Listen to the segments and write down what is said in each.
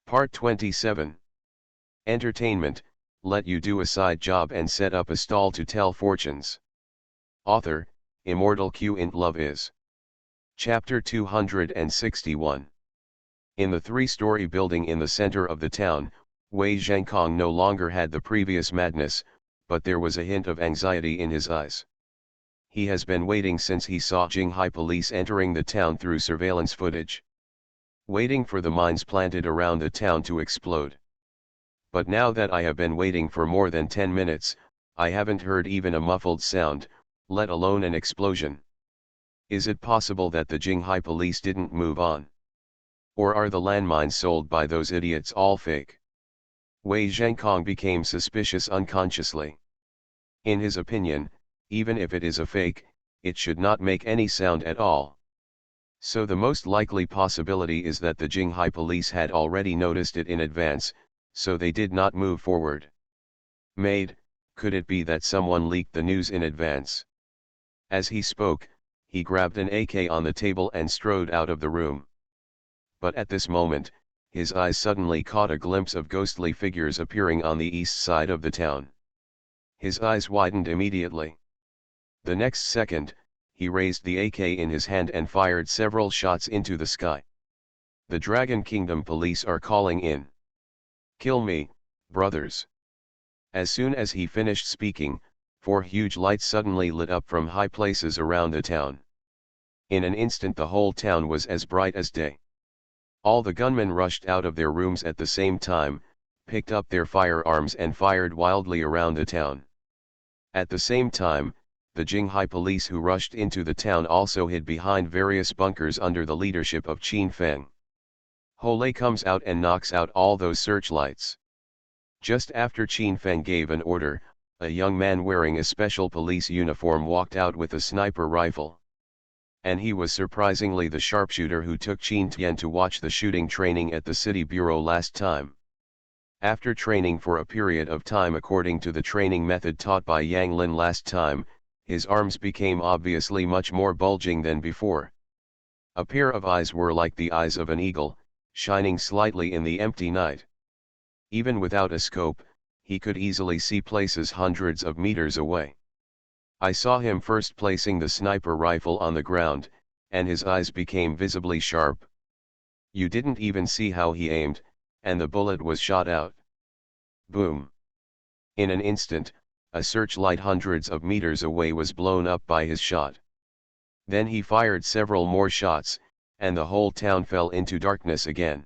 Part 27. Entertainment, let you do a side job and set up a stall to tell fortunes. Author, Immortal Q int Love is. Chapter 261. In the three-story building in the center of the town, Wei Zhengkong no longer had the previous madness, but there was a hint of anxiety in his eyes. He has been waiting since he saw Jinghai police entering the town through surveillance footage. Waiting for the mines planted around the town to explode. But now that I have been waiting for more than 10 minutes, I haven't heard even a muffled sound, let alone an explosion. Is it possible that the Jinghai police didn't move on? Or are the landmines sold by those idiots all fake? Wei Zhengkong became suspicious unconsciously. In his opinion, even if it is a fake, it should not make any sound at all. So the most likely possibility is that the Jinghai police had already noticed it in advance, so they did not move forward. Maid, could it be that someone leaked the news in advance? As he spoke, he grabbed an AK on the table and strode out of the room. But at this moment, his eyes suddenly caught a glimpse of ghostly figures appearing on the east side of the town. His eyes widened immediately. The next second, he raised the AK in his hand and fired several shots into the sky. The Dragon Kingdom police are calling in. Kill me, brothers. As soon as he finished speaking, 4 huge lights suddenly lit up from high places around the town. In an instant the whole town was as bright as day. All the gunmen rushed out of their rooms at the same time, picked up their firearms and fired wildly around the town. At the same time, the Jinghai police who rushed into the town also hid behind various bunkers under the leadership of Qin Feng. Hole comes out and knocks out all those searchlights. Just after Qin Feng gave an order, a young man wearing a special police uniform walked out with a sniper rifle. And he was surprisingly the sharpshooter who took Qin Tian to watch the shooting training at the city bureau last time. After training for a period of time according to the training method taught by Yang Lin last time, his arms became obviously much more bulging than before. A pair of eyes were like the eyes of an eagle, shining slightly in the empty night. Even without a scope, he could easily see places hundreds of meters away. I saw him first placing the sniper rifle on the ground, and his eyes became visibly sharp. You didn't even see how he aimed, and the bullet was shot out. Boom! In an instant, a searchlight hundreds of meters away was blown up by his shot. Then he fired several more shots, and the whole town fell into darkness again.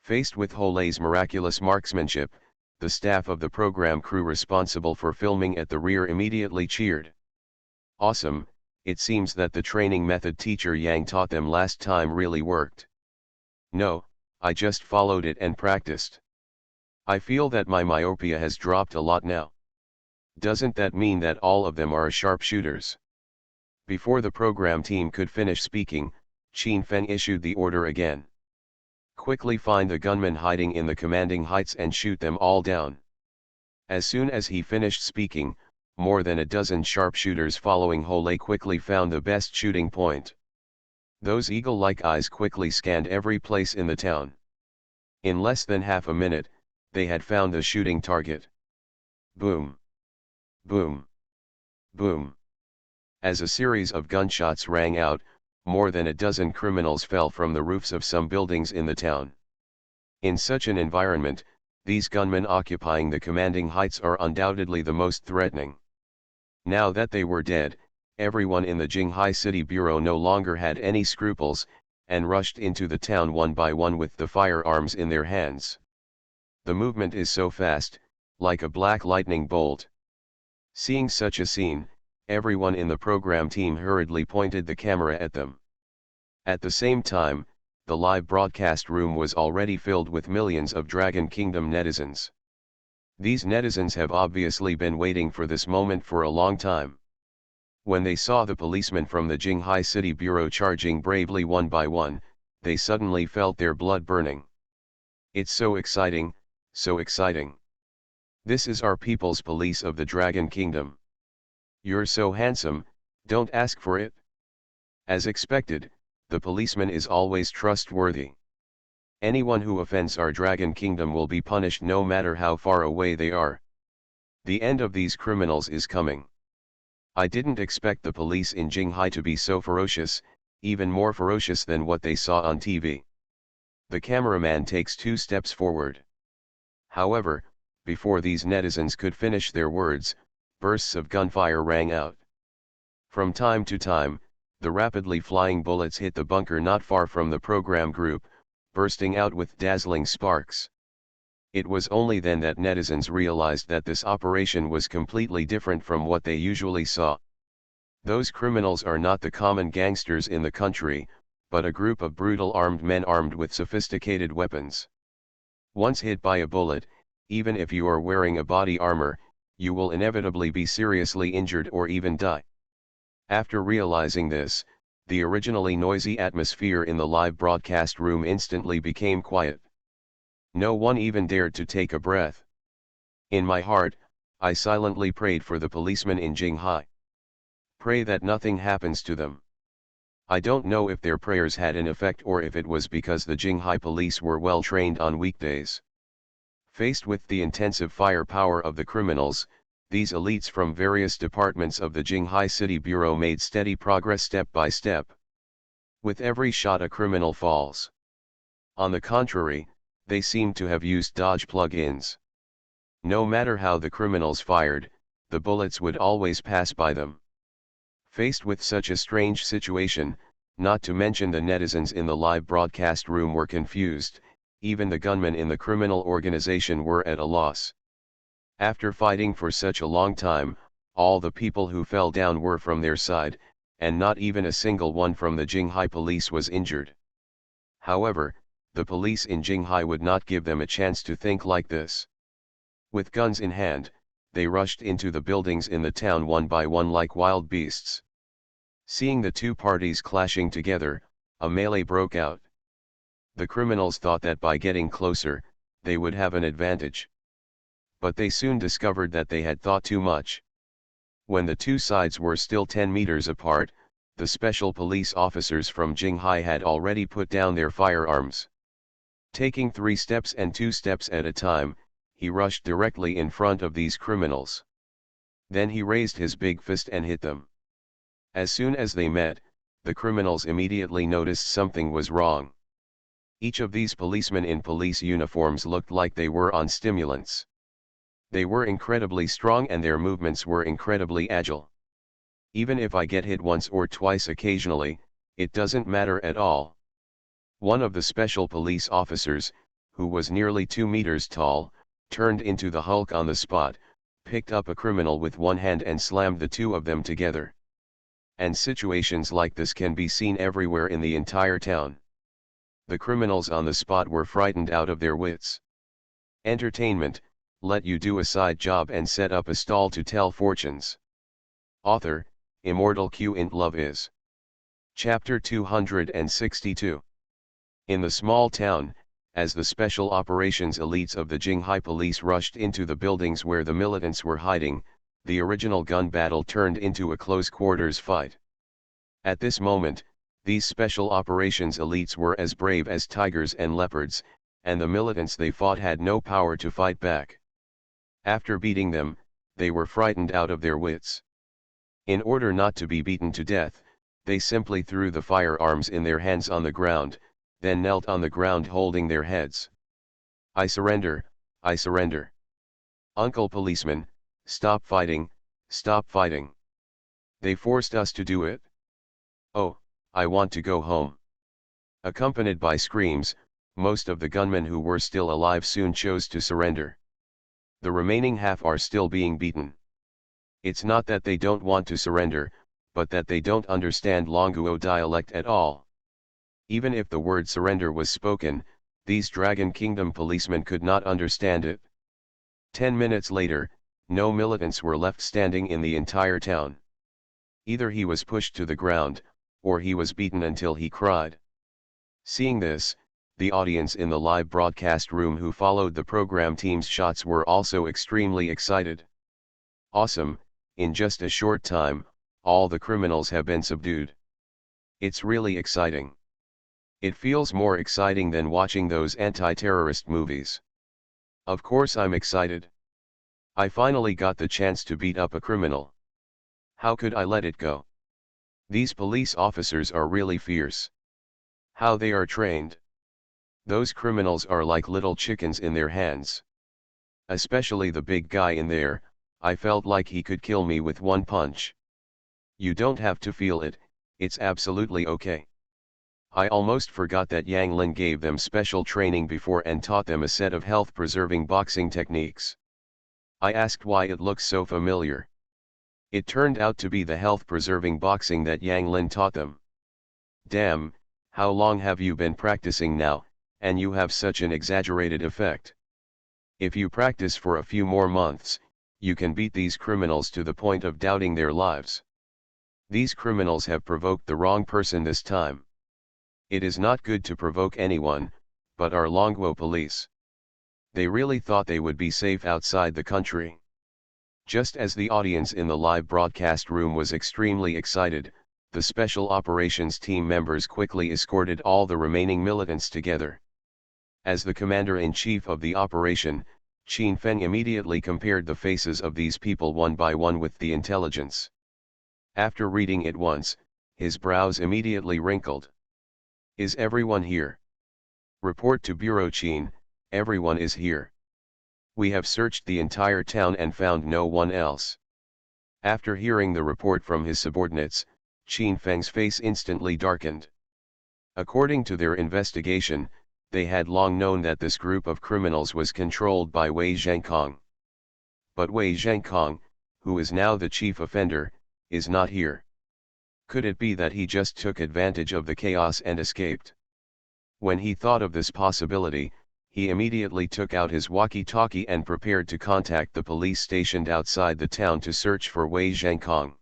Faced with Hole's miraculous marksmanship, the staff of the program crew responsible for filming at the rear immediately cheered. Awesome, it seems that the training method teacher Yang taught them last time really worked. No, I just followed it and practiced. I feel that my myopia has dropped a lot now. Doesn't that mean that all of them are sharpshooters? Before the program team could finish speaking, Qin Feng issued the order again. Quickly find the gunmen hiding in the commanding heights and shoot them all down. As soon as he finished speaking, more than a dozen sharpshooters following Hole quickly found the best shooting point. Those eagle-like eyes quickly scanned every place in the town. In less than half a minute, they had found the shooting target. Boom! Boom! Boom! As a series of gunshots rang out, more than a dozen criminals fell from the roofs of some buildings in the town. In such an environment, these gunmen occupying the commanding heights are undoubtedly the most threatening. Now that they were dead, everyone in the Jinghai City Bureau no longer had any scruples, and rushed into the town one by one with the firearms in their hands. The movement is so fast, like a black lightning bolt. Seeing such a scene, everyone in the program team hurriedly pointed the camera at them. At the same time, the live broadcast room was already filled with millions of Dragon Kingdom netizens. These netizens have obviously been waiting for this moment for a long time. When they saw the policemen from the Jinghai City Bureau charging bravely one by one, they suddenly felt their blood burning. It's so exciting, so exciting. This is our people's police of the Dragon Kingdom. You're so handsome, don't ask for it. As expected, the policeman is always trustworthy. Anyone who offends our Dragon Kingdom will be punished no matter how far away they are. The end of these criminals is coming. I didn't expect the police in Jinghai to be so ferocious, even more ferocious than what they saw on TV. The cameraman takes 2 steps forward. However, before these netizens could finish their words, bursts of gunfire rang out. From time to time, the rapidly flying bullets hit the bunker not far from the program group, bursting out with dazzling sparks. It was only then that netizens realized that this operation was completely different from what they usually saw. Those criminals are not the common gangsters in the country, but a group of brutal armed men armed with sophisticated weapons. Once hit by a bullet, even if you are wearing a body armor, you will inevitably be seriously injured or even die. After realizing this, the originally noisy atmosphere in the live broadcast room instantly became quiet. No one even dared to take a breath. In my heart, I silently prayed for the policemen in Jinghai. Pray that nothing happens to them. I don't know if their prayers had an effect or if it was because the Jinghai police were well trained on weekdays. Faced with the intensive firepower of the criminals, these elites from various departments of the Jinghai City Bureau made steady progress step by step. With every shot a criminal falls. On the contrary, they seemed to have used dodge plug-ins. No matter how the criminals fired, the bullets would always pass by them. Faced with such a strange situation, not to mention the netizens in the live broadcast room were confused, even the gunmen in the criminal organization were at a loss. After fighting for such a long time, all the people who fell down were from their side, and not even a single one from the Jinghai police was injured. However, the police in Jinghai would not give them a chance to think like this. With guns in hand, they rushed into the buildings in the town one by one like wild beasts. Seeing the 2 parties clashing together, a melee broke out. The criminals thought that by getting closer, they would have an advantage. But they soon discovered that they had thought too much. When the 2 sides were still 10 meters apart, the special police officers from Jinghai had already put down their firearms. Taking 3 steps and 2 steps at a time, he rushed directly in front of these criminals. Then he raised his big fist and hit them. As soon as they met, the criminals immediately noticed something was wrong. Each of these policemen in police uniforms looked like they were on stimulants. They were incredibly strong and their movements were incredibly agile. Even if I get hit once or twice occasionally, it doesn't matter at all. One of the special police officers, who was nearly 2 meters tall, turned into the Hulk on the spot, picked up a criminal with one hand and slammed the 2 of them together. And situations like this can be seen everywhere in the entire town. The criminals on the spot were frightened out of their wits. Entertainment, let you do a side job and set up a stall to tell fortunes. Author, Immortal Q int Love is. Chapter 262. In the small town, as the special operations elites of the Jinghai police rushed into the buildings where the militants were hiding, the original gun battle turned into a close-quarters fight. At this moment, these special operations elites were as brave as tigers and leopards, and the militants they fought had no power to fight back. After beating them, they were frightened out of their wits. In order not to be beaten to death, they simply threw the firearms in their hands on the ground, then knelt on the ground holding their heads. I surrender, I surrender. Uncle policeman, stop fighting, stop fighting. They forced us to do it. Oh, I want to go home. Accompanied by screams, most of the gunmen who were still alive soon chose to surrender. The remaining half are still being beaten. It's not that they don't want to surrender, but that they don't understand Longuo dialect at all. Even if the word surrender was spoken, these Dragon Kingdom policemen could not understand it. 10 minutes later, no militants were left standing in the entire town. Either he was pushed to the ground, or he was beaten until he cried. Seeing this, the audience in the live broadcast room who followed the program team's shots were also extremely excited. Awesome, in just a short time, all the criminals have been subdued. It's really exciting. It feels more exciting than watching those anti-terrorist movies. Of course I'm excited. I finally got the chance to beat up a criminal. How could I let it go? These police officers are really fierce. How they are trained. Those criminals are like little chickens in their hands. Especially the big guy in there, I felt like he could kill me with one punch. You don't have to feel it, it's absolutely okay. I almost forgot that Yang Lin gave them special training before and taught them a set of health-preserving boxing techniques. I asked why it looks so familiar. It turned out to be the health-preserving boxing that Yang Lin taught them. Damn, how long have you been practicing now, and you have such an exaggerated effect? If you practice for a few more months, you can beat these criminals to the point of doubting their lives. These criminals have provoked the wrong person this time. It is not good to provoke anyone, but our Longguo police. They really thought they would be safe outside the country. Just as the audience in the live broadcast room was extremely excited, the special operations team members quickly escorted all the remaining militants together. As the commander-in-chief of the operation, Qin Feng immediately compared the faces of these people one by one with the intelligence. After reading it once, his brows immediately wrinkled. Is everyone here? Report to Bureau Qin, everyone is here. We have searched the entire town and found no one else. After hearing the report from his subordinates, Qin Feng's face instantly darkened. According to their investigation, they had long known that this group of criminals was controlled by Wei Zhangkong. But Wei Zhangkong, who is now the chief offender, is not here. Could it be that he just took advantage of the chaos and escaped? When he thought of this possibility, he immediately took out his walkie-talkie and prepared to contact the police stationed outside the town to search for Wei Zhangkong.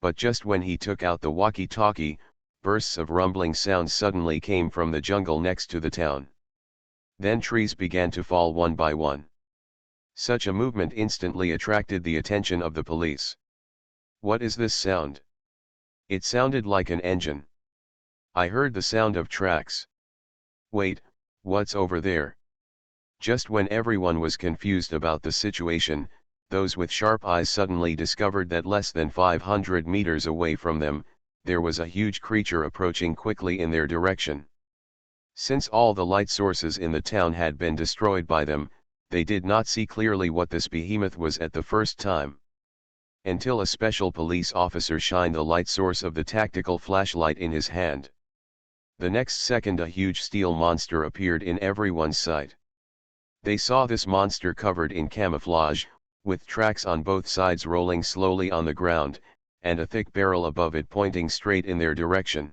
But just when he took out the walkie-talkie, bursts of rumbling sounds suddenly came from the jungle next to the town. Then trees began to fall one by one. Such a movement instantly attracted the attention of the police. What is this sound? It sounded like an engine. I heard the sound of tracks. Wait, what's over there? Just when everyone was confused about the situation, those with sharp eyes suddenly discovered that less than 500 meters away from them, there was a huge creature approaching quickly in their direction. Since all the light sources in the town had been destroyed by them, they did not see clearly what this behemoth was at the first time. Until a special police officer shined the light source of the tactical flashlight in his hand. The next second a huge steel monster appeared in everyone's sight. They saw this monster covered in camouflage, with tracks on both sides rolling slowly on the ground, and a thick barrel above it pointing straight in their direction.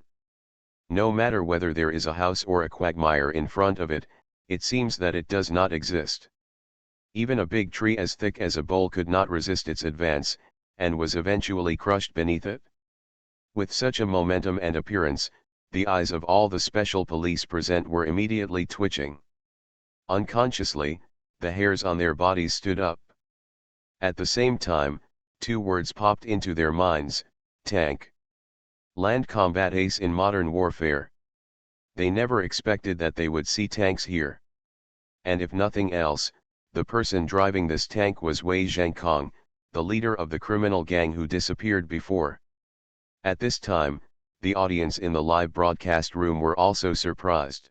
No matter whether there is a house or a quagmire in front of it, it seems that it does not exist. Even a big tree as thick as a bowl could not resist its advance, and was eventually crushed beneath it. With such a momentum and appearance, the eyes of all the special police present were immediately twitching. Unconsciously, the hairs on their bodies stood up. At the same time, two words popped into their minds: tank. Land combat ace in modern warfare. They never expected that they would see tanks here. And if nothing else, the person driving this tank was Wei Zhangkong, the leader of the criminal gang who disappeared before. At this time, the audience in the live broadcast room were also surprised.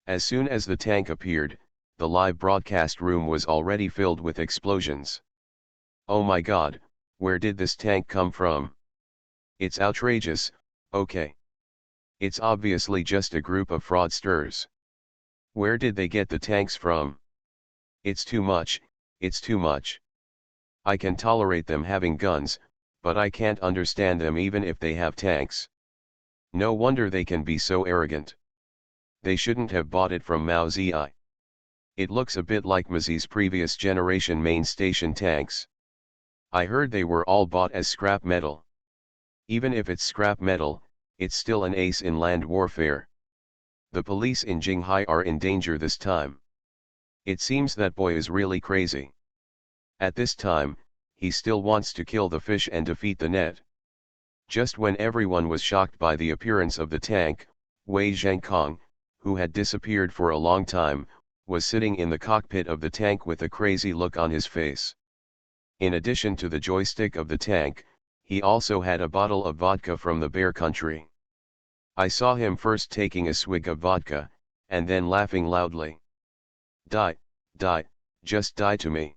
As soon as the tank appeared, the live broadcast room was already filled with explosions. Oh my God, where did this tank come from? It's outrageous, okay. It's obviously just a group of fraudsters. Where did they get the tanks from? It's too much, it's too much. I can tolerate them having guns, but I can't understand them even if they have tanks. No wonder they can be so arrogant. They shouldn't have bought it from Mao Zedong. It looks a bit like Mazi's previous generation main station tanks. I heard they were all bought as scrap metal. Even if it's scrap metal, it's still an ace in land warfare. The police in Jinghai are in danger this time. It seems that boy is really crazy. At this time, he still wants to kill the fish and defeat the net. Just when everyone was shocked by the appearance of the tank, Wei Zhangkong, who had disappeared for a long time, was sitting in the cockpit of the tank with a crazy look on his face. In addition to the joystick of the tank, he also had a bottle of vodka from the Bear Country. I saw him first taking a swig of vodka, and then laughing loudly. Die, die, just die to me.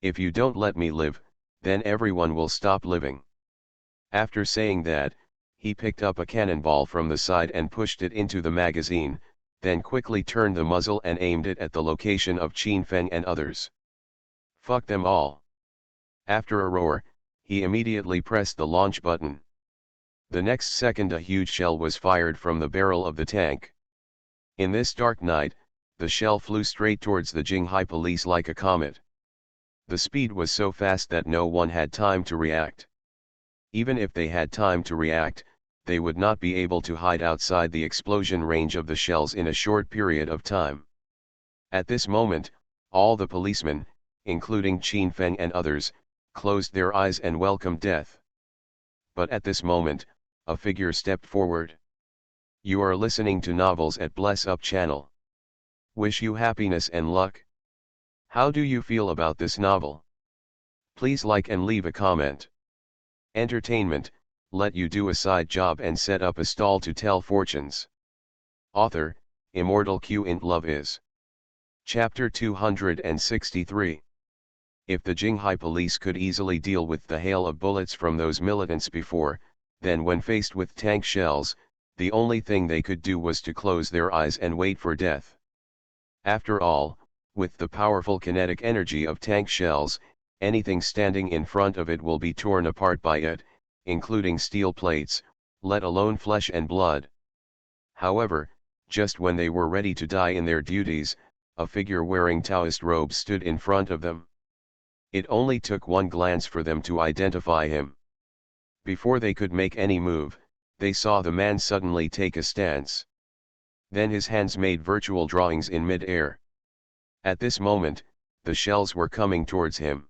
If you don't let me live, then everyone will stop living. After saying that, he picked up a cannonball from the side and pushed it into the magazine, then quickly turned the muzzle and aimed it at the location of Qin Feng and others. Fuck them all. After a roar, he immediately pressed the launch button. The next second a huge shell was fired from the barrel of the tank. In this dark night, the shell flew straight towards the Jinghai police like a comet. The speed was so fast that no one had time to react. Even if they had time to react, they would not be able to hide outside the explosion range of the shells in a short period of time. At this moment, all the policemen, including Qin Feng and others, closed their eyes and welcomed death. But at this moment, a figure stepped forward. You are listening to Novels at Bless Up channel. Wish you happiness and luck. How do you feel about this novel? Please like and leave a comment. Entertainment, let you do a side job and set up a stall to tell fortunes. Author, Immortal Q int Love is. Chapter 263. If the Jinghai police could easily deal with the hail of bullets from those militants before, then when faced with tank shells, the only thing they could do was to close their eyes and wait for death. After all, with the powerful kinetic energy of tank shells, anything standing in front of it will be torn apart by it, including steel plates, let alone flesh and blood. However, just when they were ready to die in their duties, a figure wearing Taoist robes stood in front of them. It only took one glance for them to identify him. Before they could make any move, they saw the man suddenly take a stance. Then his hands made virtual drawings in mid-air. At this moment, the shells were coming towards him.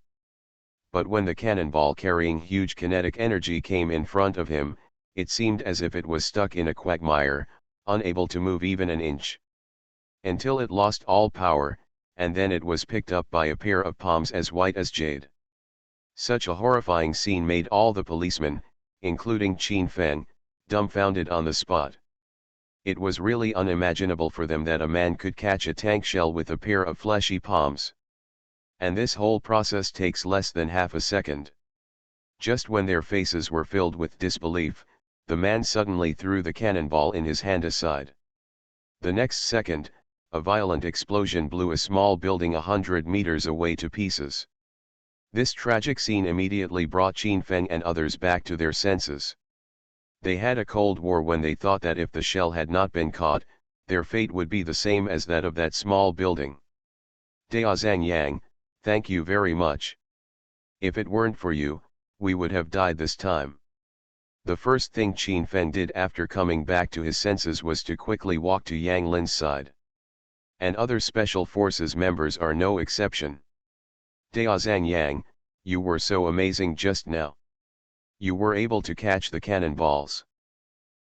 But when the cannonball carrying huge kinetic energy came in front of him, it seemed as if it was stuck in a quagmire, unable to move even an inch. Until it lost all power, and then it was picked up by a pair of palms as white as jade. Such a horrifying scene made all the policemen, including Qin Feng, dumbfounded on the spot. It was really unimaginable for them that a man could catch a tank shell with a pair of fleshy palms. And this whole process takes less than half a second. Just when their faces were filled with disbelief, the man suddenly threw the cannonball in his hand aside. The next second, a violent explosion blew a small building 100 meters away to pieces. This tragic scene immediately brought Qin Feng and others back to their senses. They had a Cold War when they thought that if the shell had not been caught, their fate would be the same as that of that small building. Dea Zhang Yang, thank you very much. If it weren't for you, we would have died this time. The first thing Qin Feng did after coming back to his senses was to quickly walk to Yang Lin's side. And other Special Forces members are no exception. Dea Zhang Yang, you were so amazing just now. You were able to catch the cannonballs.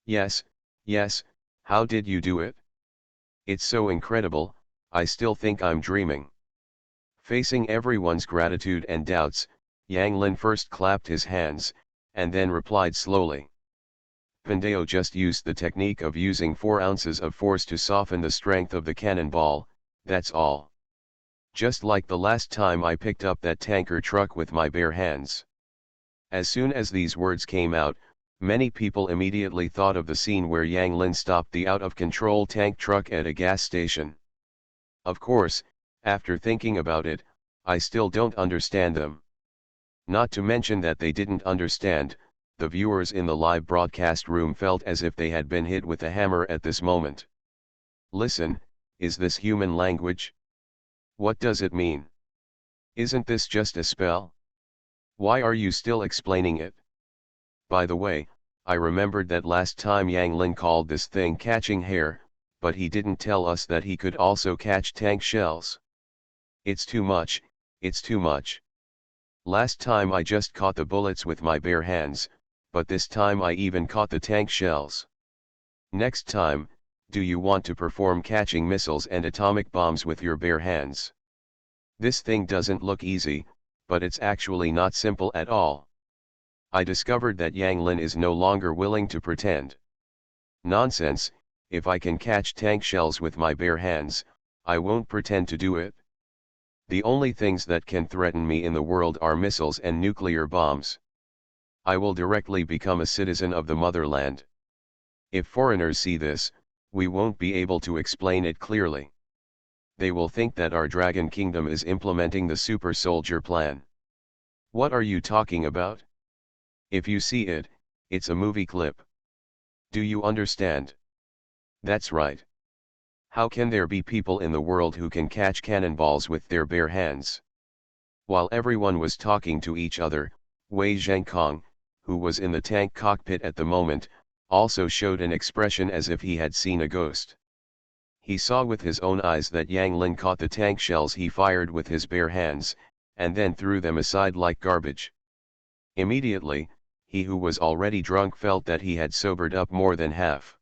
Yes, yes, how did you do it? It's so incredible, I still think I'm dreaming. Facing everyone's gratitude and doubts, Yang Lin first clapped his hands, and then replied slowly. Pandeo just used the technique of using 4 ounces of force to soften the strength of the cannonball, that's all. Just like the last time I picked up that tanker truck with my bare hands. As soon as these words came out, many people immediately thought of the scene where Yang Lin stopped the out-of-control tank truck at a gas station. Of course, after thinking about it, I still don't understand them. Not to mention that they didn't understand, the viewers in the live broadcast room felt as if they had been hit with a hammer at this moment. Listen, is this human language? What does it mean? Isn't this just a spell? Why are you still explaining it? By the way, I remembered that last time Yang Lin called this thing catching hair, but he didn't tell us that he could also catch tank shells. It's too much, it's too much. Last time I just caught the bullets with my bare hands, but this time I even caught the tank shells. Next time, do you want to perform catching missiles and atomic bombs with your bare hands? This thing doesn't look easy, but it's actually not simple at all. I discovered that Yang Lin is no longer willing to pretend. Nonsense, if I can catch tank shells with my bare hands, I won't pretend to do it. The only things that can threaten me in the world are missiles and nuclear bombs. I will directly become a citizen of the motherland. If foreigners see this, we won't be able to explain it clearly. They will think that our Dragon Kingdom is implementing the super soldier plan. What are you talking about? If you see it, it's a movie clip. Do you understand? That's right. How can there be people in the world who can catch cannonballs with their bare hands? While everyone was talking to each other, Wei Zhangkong, who was in the tank cockpit at the moment, also showed an expression as if he had seen a ghost. He saw with his own eyes that Yang Lin caught the tank shells he fired with his bare hands, and then threw them aside like garbage. Immediately, he who was already drunk felt that he had sobered up more than half.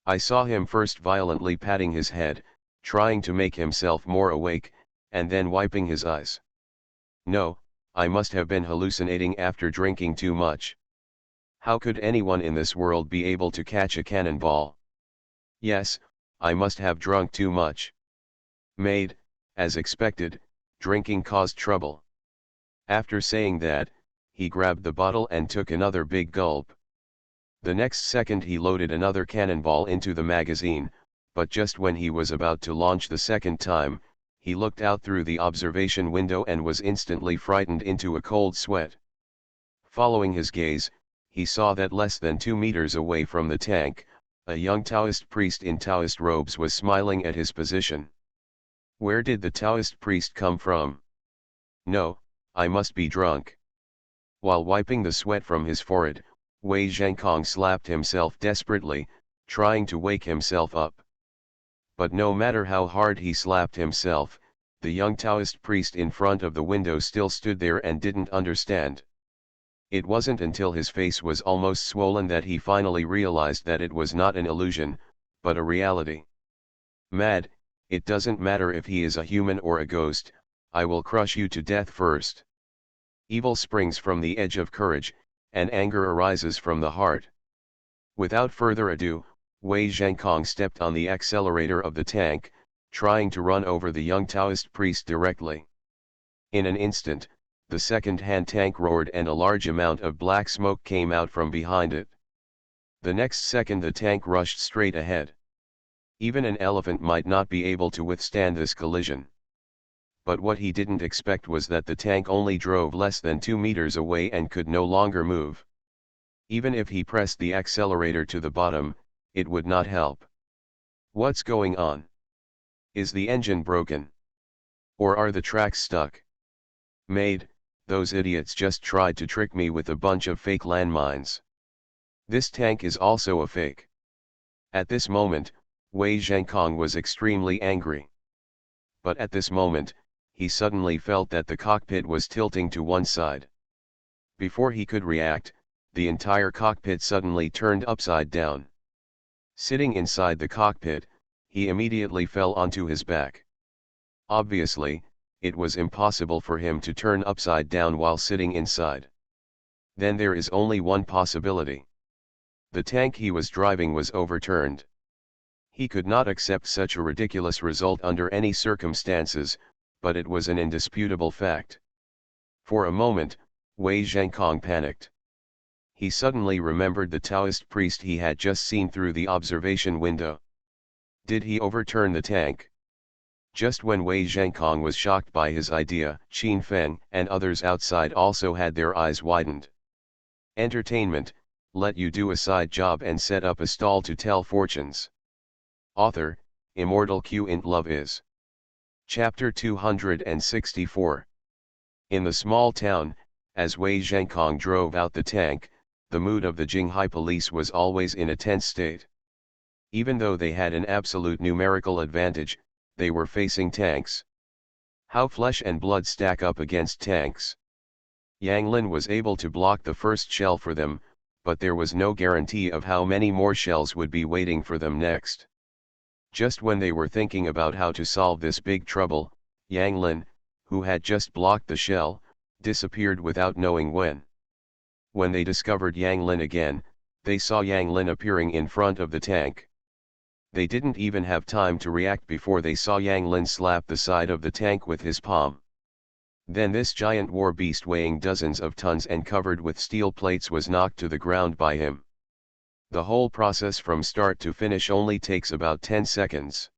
I saw him first violently patting his head, trying to make himself more awake, and then wiping his eyes. No, I must have been hallucinating after drinking too much. How could anyone in this world be able to catch a cannonball? Yes, I must have drunk too much. Maid, as expected, drinking caused trouble. After saying that, he grabbed the bottle and took another big gulp. The next second he loaded another cannonball into the magazine, but just when he was about to launch the second time, he looked out through the observation window and was instantly frightened into a cold sweat. Following his gaze, he saw that less than 2 meters away from the tank, a young Taoist priest in Taoist robes was smiling at his position. Where did the Taoist priest come from? No, I must be drunk. While wiping the sweat from his forehead, Wei Zhangkong slapped himself desperately, trying to wake himself up. But no matter how hard he slapped himself, the young Taoist priest in front of the window still stood there and didn't understand. It wasn't until his face was almost swollen that he finally realized that it was not an illusion, but a reality. Mad, it doesn't matter if he is a human or a ghost, I will crush you to death first. Evil springs from the edge of courage, and anger arises from the heart. Without further ado, Wei Zhangkong stepped on the accelerator of the tank, trying to run over the young Taoist priest directly. In an instant, the second-hand tank roared and a large amount of black smoke came out from behind it. The next second the tank rushed straight ahead. Even an elephant might not be able to withstand this collision. But what he didn't expect was that the tank only drove less than 2 meters away and could no longer move. Even if he pressed the accelerator to the bottom, it would not help. What's going on? Is the engine broken? Or are the tracks stuck? Maid, those idiots just tried to trick me with a bunch of fake landmines. This tank is also a fake. At this moment, Wei Zhangkong was extremely angry. But at this moment, he suddenly felt that the cockpit was tilting to one side. Before he could react, the entire cockpit suddenly turned upside down. Sitting inside the cockpit, he immediately fell onto his back. Obviously, it was impossible for him to turn upside down while sitting inside. Then there is only one possibility. The tank he was driving was overturned. He could not accept such a ridiculous result under any circumstances, but it was an indisputable fact. For a moment, Wei Zhangkong panicked. He suddenly remembered the Taoist priest he had just seen through the observation window. Did he overturn the tank? Just when Wei Zhangkong was shocked by his idea, Qin Feng and others outside also had their eyes widened. Entertainment, let you do a side job and set up a stall to tell fortunes. Author, Immortal Q int Love is. Chapter 264. In the small town, as Wei Zhangkong drove out the tank, the mood of the Jinghai police was always in a tense state. Even though they had an absolute numerical advantage, they were facing tanks. How flesh and blood stack up against tanks? Yang Lin was able to block the first shell for them, but there was no guarantee of how many more shells would be waiting for them next. Just when they were thinking about how to solve this big trouble, Yang Lin, who had just blocked the shell, disappeared without knowing when. When they discovered Yang Lin again, they saw Yang Lin appearing in front of the tank. They didn't even have time to react before they saw Yang Lin slap the side of the tank with his palm. Then this giant war beast weighing dozens of tons and covered with steel plates was knocked to the ground by him. The whole process from start to finish only takes about 10 seconds.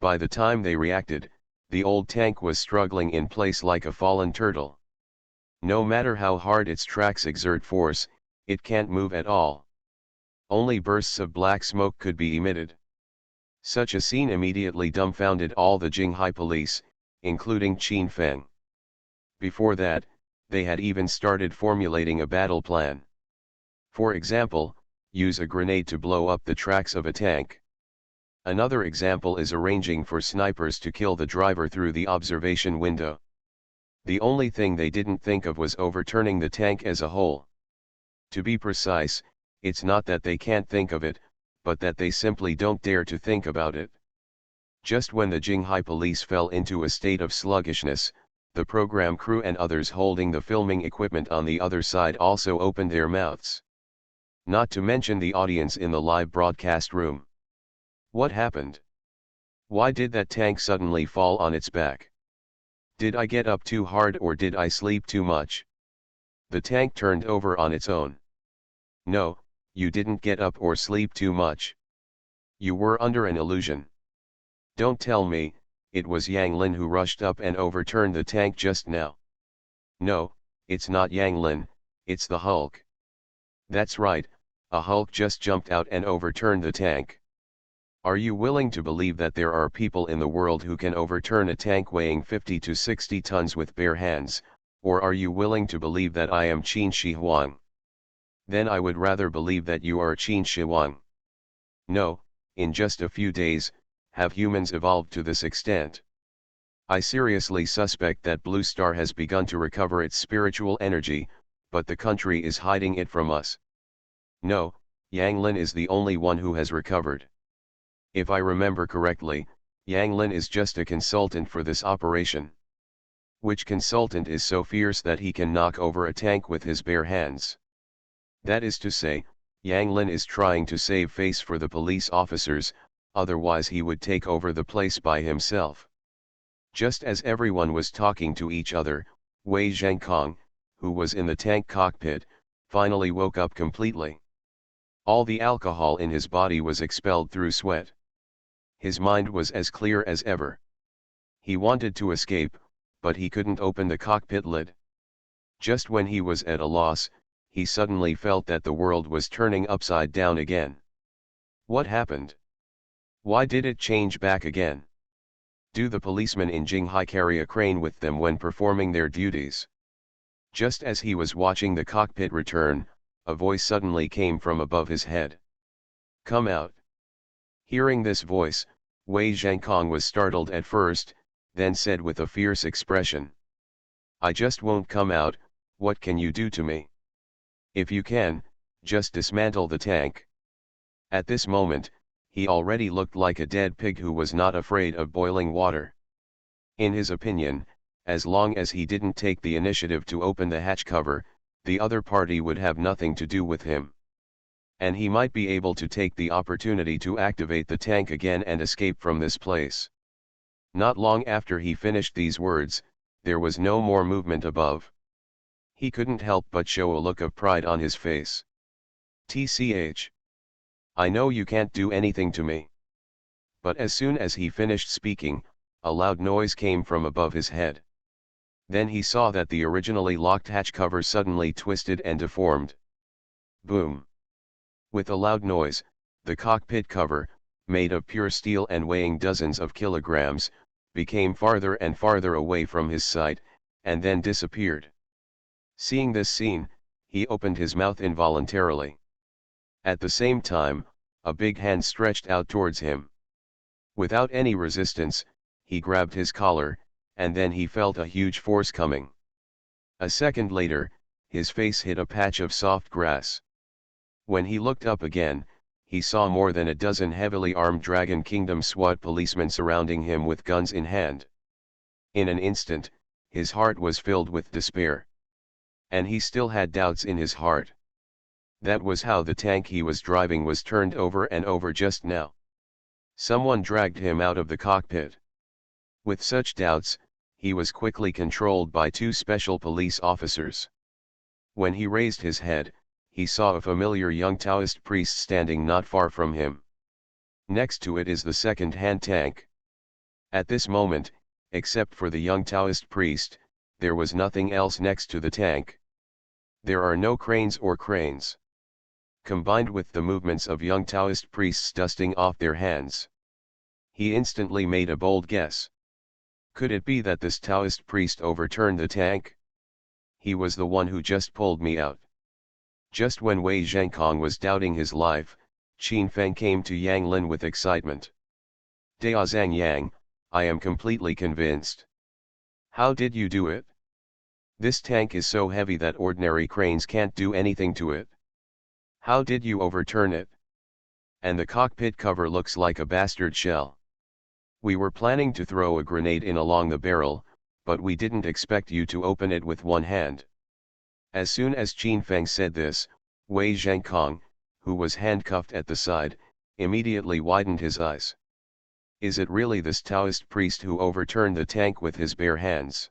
By the time they reacted, the old tank was struggling in place like a fallen turtle. No matter how hard its tracks exert force, it can't move at all. Only bursts of black smoke could be emitted. Such a scene immediately dumbfounded all the Jinghai police, including Qin Feng. Before that, they had even started formulating a battle plan. For example, use a grenade to blow up the tracks of a tank. Another example is arranging for snipers to kill the driver through the observation window. The only thing they didn't think of was overturning the tank as a whole. To be precise, it's not that they can't think of it, but that they simply don't dare to think about it. Just when the Jinghai police fell into a state of sluggishness, the program crew and others holding the filming equipment on the other side also opened their mouths. Not to mention the audience in the live broadcast room. What happened? Why did that tank suddenly fall on its back? Did I get up too hard or did I sleep too much? The tank turned over on its own. No, you didn't get up or sleep too much. You were under an illusion. Don't tell me, it was Yang Lin who rushed up and overturned the tank just now. No, it's not Yang Lin, it's the Hulk. That's right, a Hulk just jumped out and overturned the tank. Are you willing to believe that there are people in the world who can overturn a tank weighing 50 to 60 tons with bare hands, or are you willing to believe that I am Qin Shi Huang? Then I would rather believe that you are Qin Shi Huang. No, in just a few days, have humans evolved to this extent? I seriously suspect that Blue Star has begun to recover its spiritual energy, but the country is hiding it from us. No, Yang Lin is the only one who has recovered. If I remember correctly, Yang Lin is just a consultant for this operation. Which consultant is so fierce that he can knock over a tank with his bare hands? That is to say, Yang Lin is trying to save face for the police officers, otherwise he would take over the place by himself. Just as everyone was talking to each other, Wei Zhangkong, who was in the tank cockpit, finally woke up completely. All the alcohol in his body was expelled through sweat. His mind was as clear as ever. He wanted to escape, but he couldn't open the cockpit lid. Just when he was at a loss, he suddenly felt that the world was turning upside down again. What happened? Why did it change back again? Do the policemen in Jinghai carry a crane with them when performing their duties? Just as he was watching the cockpit return, a voice suddenly came from above his head. Come out. Hearing this voice, Wei Zhangkong was startled at first, then said with a fierce expression. I just won't come out, what can you do to me? If you can, just dismantle the tank. At this moment, he already looked like a dead pig who was not afraid of boiling water. In his opinion, as long as he didn't take the initiative to open the hatch cover, the other party would have nothing to do with him. And he might be able to take the opportunity to activate the tank again and escape from this place. Not long after he finished these words, there was no more movement above. He couldn't help but show a look of pride on his face. TCH. I know you can't do anything to me. But as soon as he finished speaking, a loud noise came from above his head. Then he saw that the originally locked hatch cover suddenly twisted and deformed. Boom! With a loud noise, the cockpit cover, made of pure steel and weighing dozens of kilograms, became farther and farther away from his sight, and then disappeared. Seeing this scene, he opened his mouth involuntarily. At the same time, a big hand stretched out towards him. Without any resistance, he grabbed his collar, and then he felt a huge force coming. A second later, his face hit a patch of soft grass. When he looked up again, he saw more than a dozen heavily armed Dragon Kingdom SWAT policemen surrounding him with guns in hand. In an instant, his heart was filled with despair. And he still had doubts in his heart. That was how the tank he was driving was turned over and over just now. Someone dragged him out of the cockpit. With such doubts, he was quickly controlled by two special police officers. When he raised his head, he saw a familiar young Taoist priest standing not far from him. Next to it is the second-hand tank. At this moment, except for the young Taoist priest, there was nothing else next to the tank. There are no cranes or cranes. Combined with the movements of young Taoist priests dusting off their hands, he instantly made a bold guess. Could it be that this Taoist priest overturned the tank? He was the one who just pulled me out. Just when Wei Zhengkong was doubting his life, Qin Feng came to Yang Lin with excitement. Daozang Yang, I am completely convinced. How did you do it? This tank is so heavy that ordinary cranes can't do anything to it. How did you overturn it? And the cockpit cover looks like a bastard shell. We were planning to throw a grenade in along the barrel, but we didn't expect you to open it with one hand. As soon as Qin Feng said this, Wei Zhengkong, who was handcuffed at the side, immediately widened his eyes. Is it really this Taoist priest who overturned the tank with his bare hands?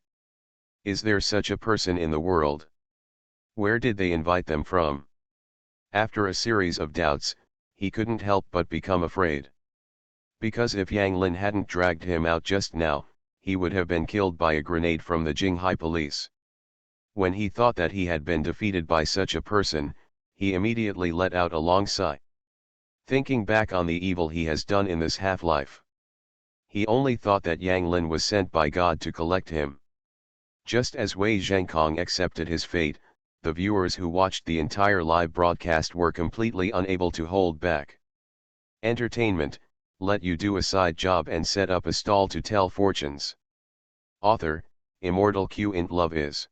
Is there such a person in the world? Where did they invite them from? After a series of doubts, he couldn't help but become afraid. Because if Yang Lin hadn't dragged him out just now, he would have been killed by a grenade from the Jinghai police. When he thought that he had been defeated by such a person, he immediately let out a long sigh. Thinking back on the evil he has done in this half-life, he only thought that Yang Lin was sent by God to collect him. Just as Wei Zhengkong accepted his fate, the viewers who watched the entire live broadcast were completely unable to hold back. Entertainment, let you do a side job and set up a stall to tell fortunes. Author, Immortal Q int Love is.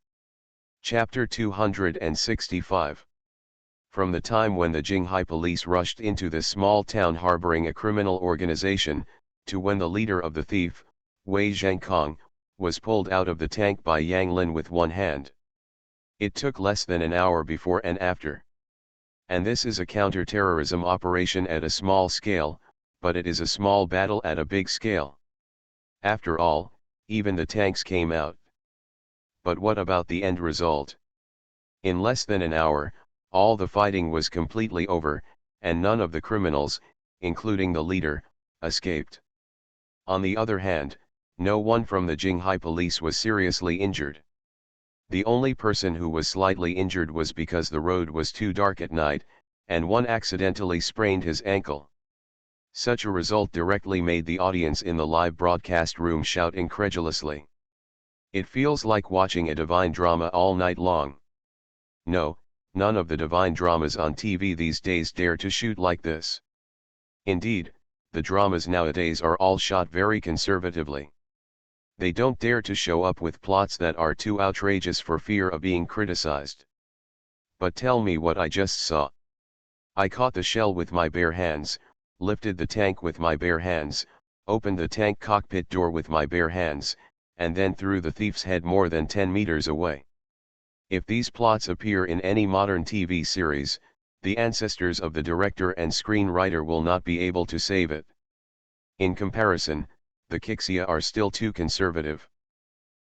Chapter 265. From the time when the Jinghai police rushed into this small town harboring a criminal organization, to when the leader of the thief, Wei Zhengkong, was pulled out of the tank by Yang Lin with one hand. It took less than an hour before and after. And this is a counter-terrorism operation at a small scale, but it is a small battle at a big scale. After all, even the tanks came out. But what about the end result? In less than an hour, all the fighting was completely over, and none of the criminals, including the leader, escaped. On the other hand, no one from the Jinghai police was seriously injured. The only person who was slightly injured was because the road was too dark at night, and one accidentally sprained his ankle. Such a result directly made the audience in the live broadcast room shout incredulously. It feels like watching a divine drama all night long. No, none of the divine dramas on TV these days dare to shoot like this. Indeed, the dramas nowadays are all shot very conservatively. They don't dare to show up with plots that are too outrageous for fear of being criticized. But tell me what I just saw. I caught the shell with my bare hands, lifted the tank with my bare hands, opened the tank cockpit door with my bare hands, and then threw the thief's head more than 10 meters away. If these plots appear in any modern TV series, the ancestors of the director and screenwriter will not be able to save it. In comparison, the Kixia are still too conservative.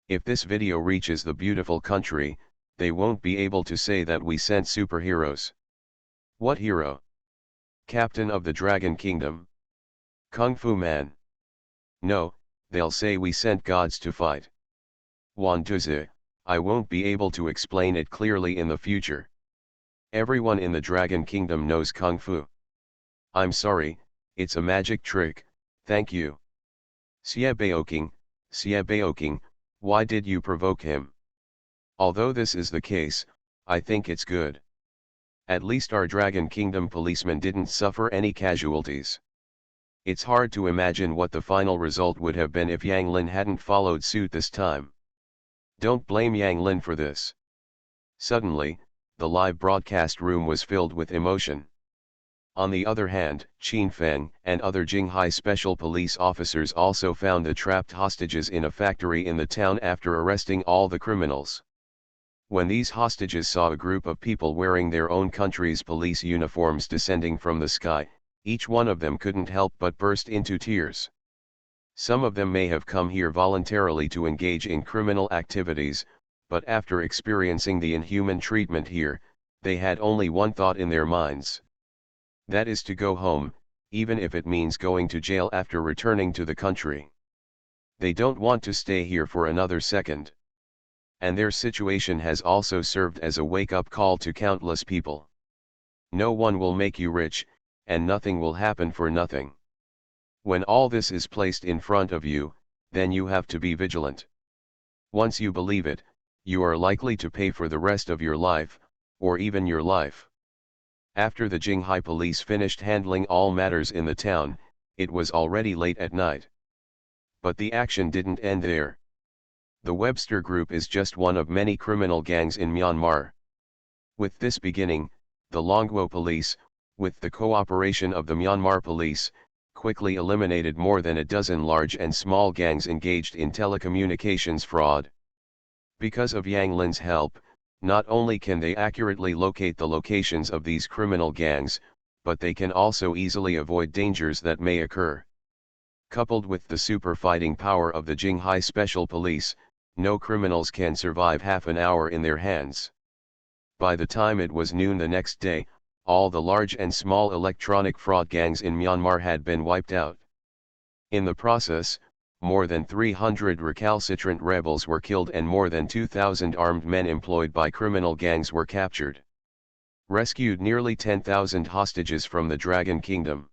If this video reaches the beautiful country, they won't be able to say that we sent superheroes. What hero? Captain of the Dragon Kingdom? Kung Fu Man? No, they'll say we sent gods to fight. Wan Duzi, I won't be able to explain it clearly in the future. Everyone in the Dragon Kingdom knows Kung Fu. I'm sorry, it's a magic trick, thank you. Xie Baoking, why did you provoke him? Although this is the case, I think it's good. At least our Dragon Kingdom policemen didn't suffer any casualties. It's hard to imagine what the final result would have been if Yang Lin hadn't followed suit this time. Don't blame Yang Lin for this. Suddenly, the live broadcast room was filled with emotion. On the other hand, Qin Feng and other Jinghai special police officers also found the trapped hostages in a factory in the town after arresting all the criminals. When these hostages saw a group of people wearing their own country's police uniforms descending from the sky, each one of them couldn't help but burst into tears. Some of them may have come here voluntarily to engage in criminal activities, but after experiencing the inhuman treatment here, they had only one thought in their minds. That is to go home, even if it means going to jail after returning to the country. They don't want to stay here for another second. And their situation has also served as a wake-up call to countless people. No one will make you rich, and nothing will happen for nothing. When all this is placed in front of you, then you have to be vigilant. Once you believe it, you are likely to pay for the rest of your life, or even your life. After the Jinghai police finished handling all matters in the town, it was already late at night. But the action didn't end there. The Webster Group is just one of many criminal gangs in Myanmar. With this beginning, the Longwo police, with the cooperation of the Myanmar police, quickly eliminated more than a dozen large and small gangs engaged in telecommunications fraud. Because of Yang Lin's help, not only can they accurately locate the locations of these criminal gangs, but they can also easily avoid dangers that may occur. Coupled with the super fighting power of the Jinghai Special Police, no criminals can survive half an hour in their hands. By the time it was noon the next day, all the large and small electronic fraud gangs in Myanmar had been wiped out. In the process, more than 300 recalcitrant rebels were killed and more than 2,000 armed men employed by criminal gangs were captured. Rescued nearly 10,000 hostages from the Dragon Kingdom.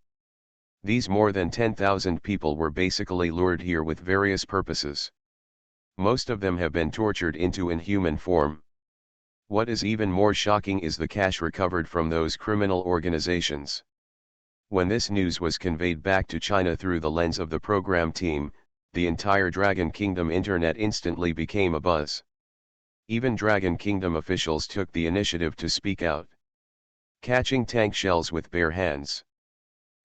These more than 10,000 people were basically lured here with various purposes. Most of them have been tortured into inhuman form. What is even more shocking is the cash recovered from those criminal organizations. When this news was conveyed back to China through the lens of the program team, the entire Dragon Kingdom internet instantly became abuzz. Even Dragon Kingdom officials took the initiative to speak out. Catching tank shells with bare hands.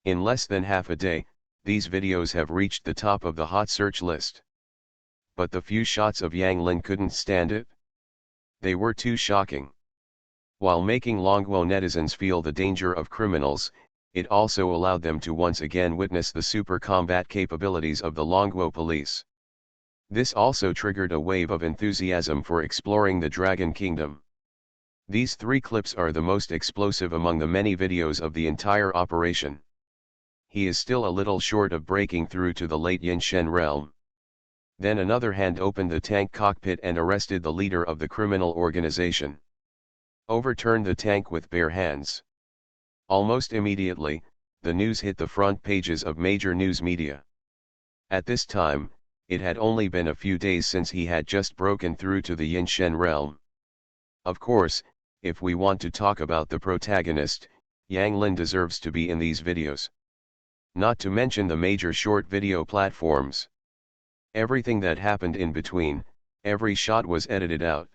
In less than half a day, these videos have reached the top of the hot search list. But the few shots of Yang Lin couldn't stand it. They were too shocking. While making Longwo netizens feel the danger of criminals, it also allowed them to once again witness the super combat capabilities of the Longwo police. This also triggered a wave of enthusiasm for exploring the Dragon Kingdom. These 3 clips are the most explosive among the many videos of the entire operation. He is still a little short of breaking through to the late Yinshen realm. Then another hand opened the tank cockpit and arrested the leader of the criminal organization. Overturned the tank with bare hands. Almost immediately, the news hit the front pages of major news media. At this time, it had only been a few days since he had just broken through to the Yinshen realm. Of course, if we want to talk about the protagonist, Yang Lin deserves to be in these videos. Not to mention the major short video platforms. Everything that happened in between, every shot was edited out.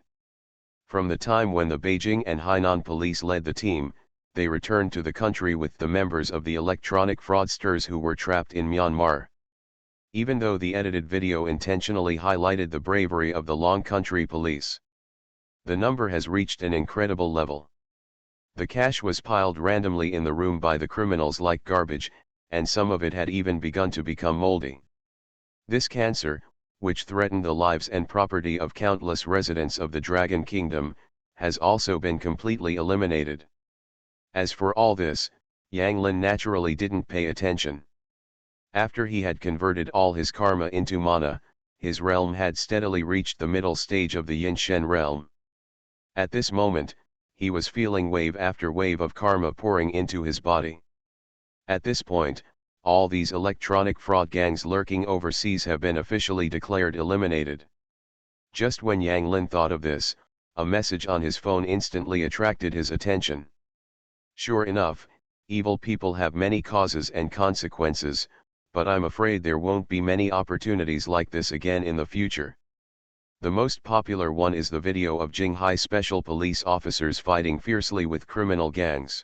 From the time when the Beijing and Hainan police led the team, they returned to the country with the members of the electronic fraudsters who were trapped in Myanmar. Even though the edited video intentionally highlighted the bravery of the Long Country police, the number has reached an incredible level. The cash was piled randomly in the room by the criminals like garbage, and some of it had even begun to become moldy. This cancer, which threatened the lives and property of countless residents of the Dragon Kingdom, has also been completely eliminated. As for all this, Yang Lin naturally didn't pay attention. After he had converted all his karma into mana, his realm had steadily reached the middle stage of the Yinshen realm. At this moment, he was feeling wave after wave of karma pouring into his body. At this point, all these electronic fraud gangs lurking overseas have been officially declared eliminated. Just when Yang Lin thought of this, a message on his phone instantly attracted his attention. Sure enough, evil people have many causes and consequences, but I'm afraid there won't be many opportunities like this again in the future. The most popular one is the video of Jinghai special police officers fighting fiercely with criminal gangs.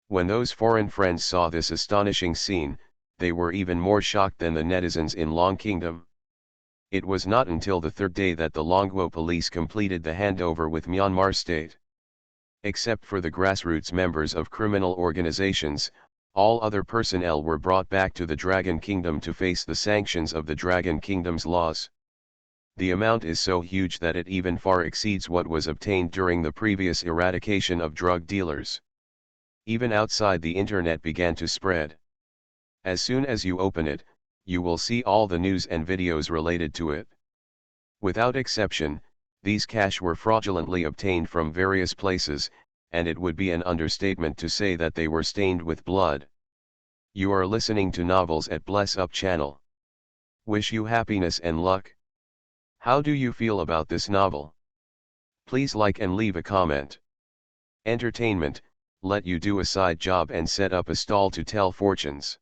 When those foreign friends saw this astonishing scene, they were even more shocked than the netizens in Long Kingdom. It was not until the third day that the Longguo police completed the handover with Myanmar state. Except for the grassroots members of criminal organizations, all other personnel were brought back to the Dragon Kingdom to face the sanctions of the Dragon Kingdom's laws. The amount is so huge that it even far exceeds what was obtained during the previous eradication of drug dealers. Even outside the internet began to spread. As soon as you open it, you will see all the news and videos related to it. Without exception, these cash were fraudulently obtained from various places, and it would be an understatement to say that they were stained with blood. You are listening to Novels at Bless Up channel. Wish you happiness and luck. How do you feel about this novel? Please like and leave a comment. Entertainment, let you do a side job and set up a stall to tell fortunes.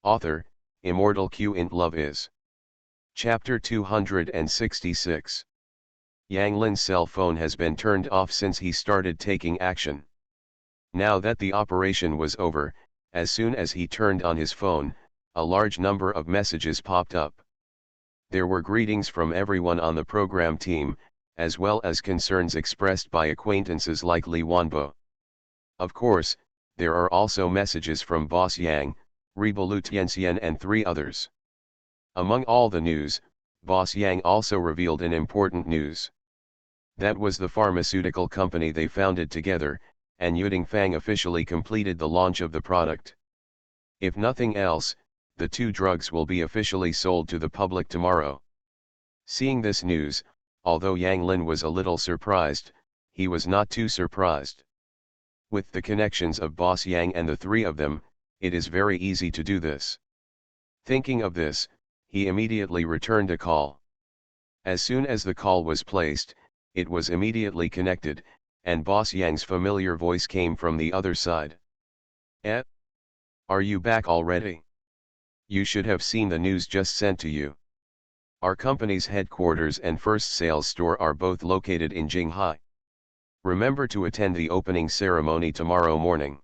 Author, Immortal Q int Love is. Chapter 266. Yang Lin's cell phone has been turned off since he started taking action. Now that the operation was over, as soon as he turned on his phone, a large number of messages popped up. There were greetings from everyone on the program team, as well as concerns expressed by acquaintances like Li Wanbo. Of course, there are also messages from Boss Yang, Reba Lu Tianxian and 3 others. Among all the news, Boss Yang also revealed an important news. That was the pharmaceutical company they founded together, and Yuding Fang officially completed the launch of the product. If nothing else, the 2 drugs will be officially sold to the public tomorrow. Seeing this news, although Yang Lin was a little surprised, he was not too surprised. With the connections of Boss Yang and the 3 of them, it is very easy to do this. Thinking of this, he immediately returned a call. As soon as the call was placed, it was immediately connected, and Boss Yang's familiar voice came from the other side. "Eh? Are you back already? You should have seen the news just sent to you. Our company's headquarters and first sales store are both located in Jinghai. Remember to attend the opening ceremony tomorrow morning."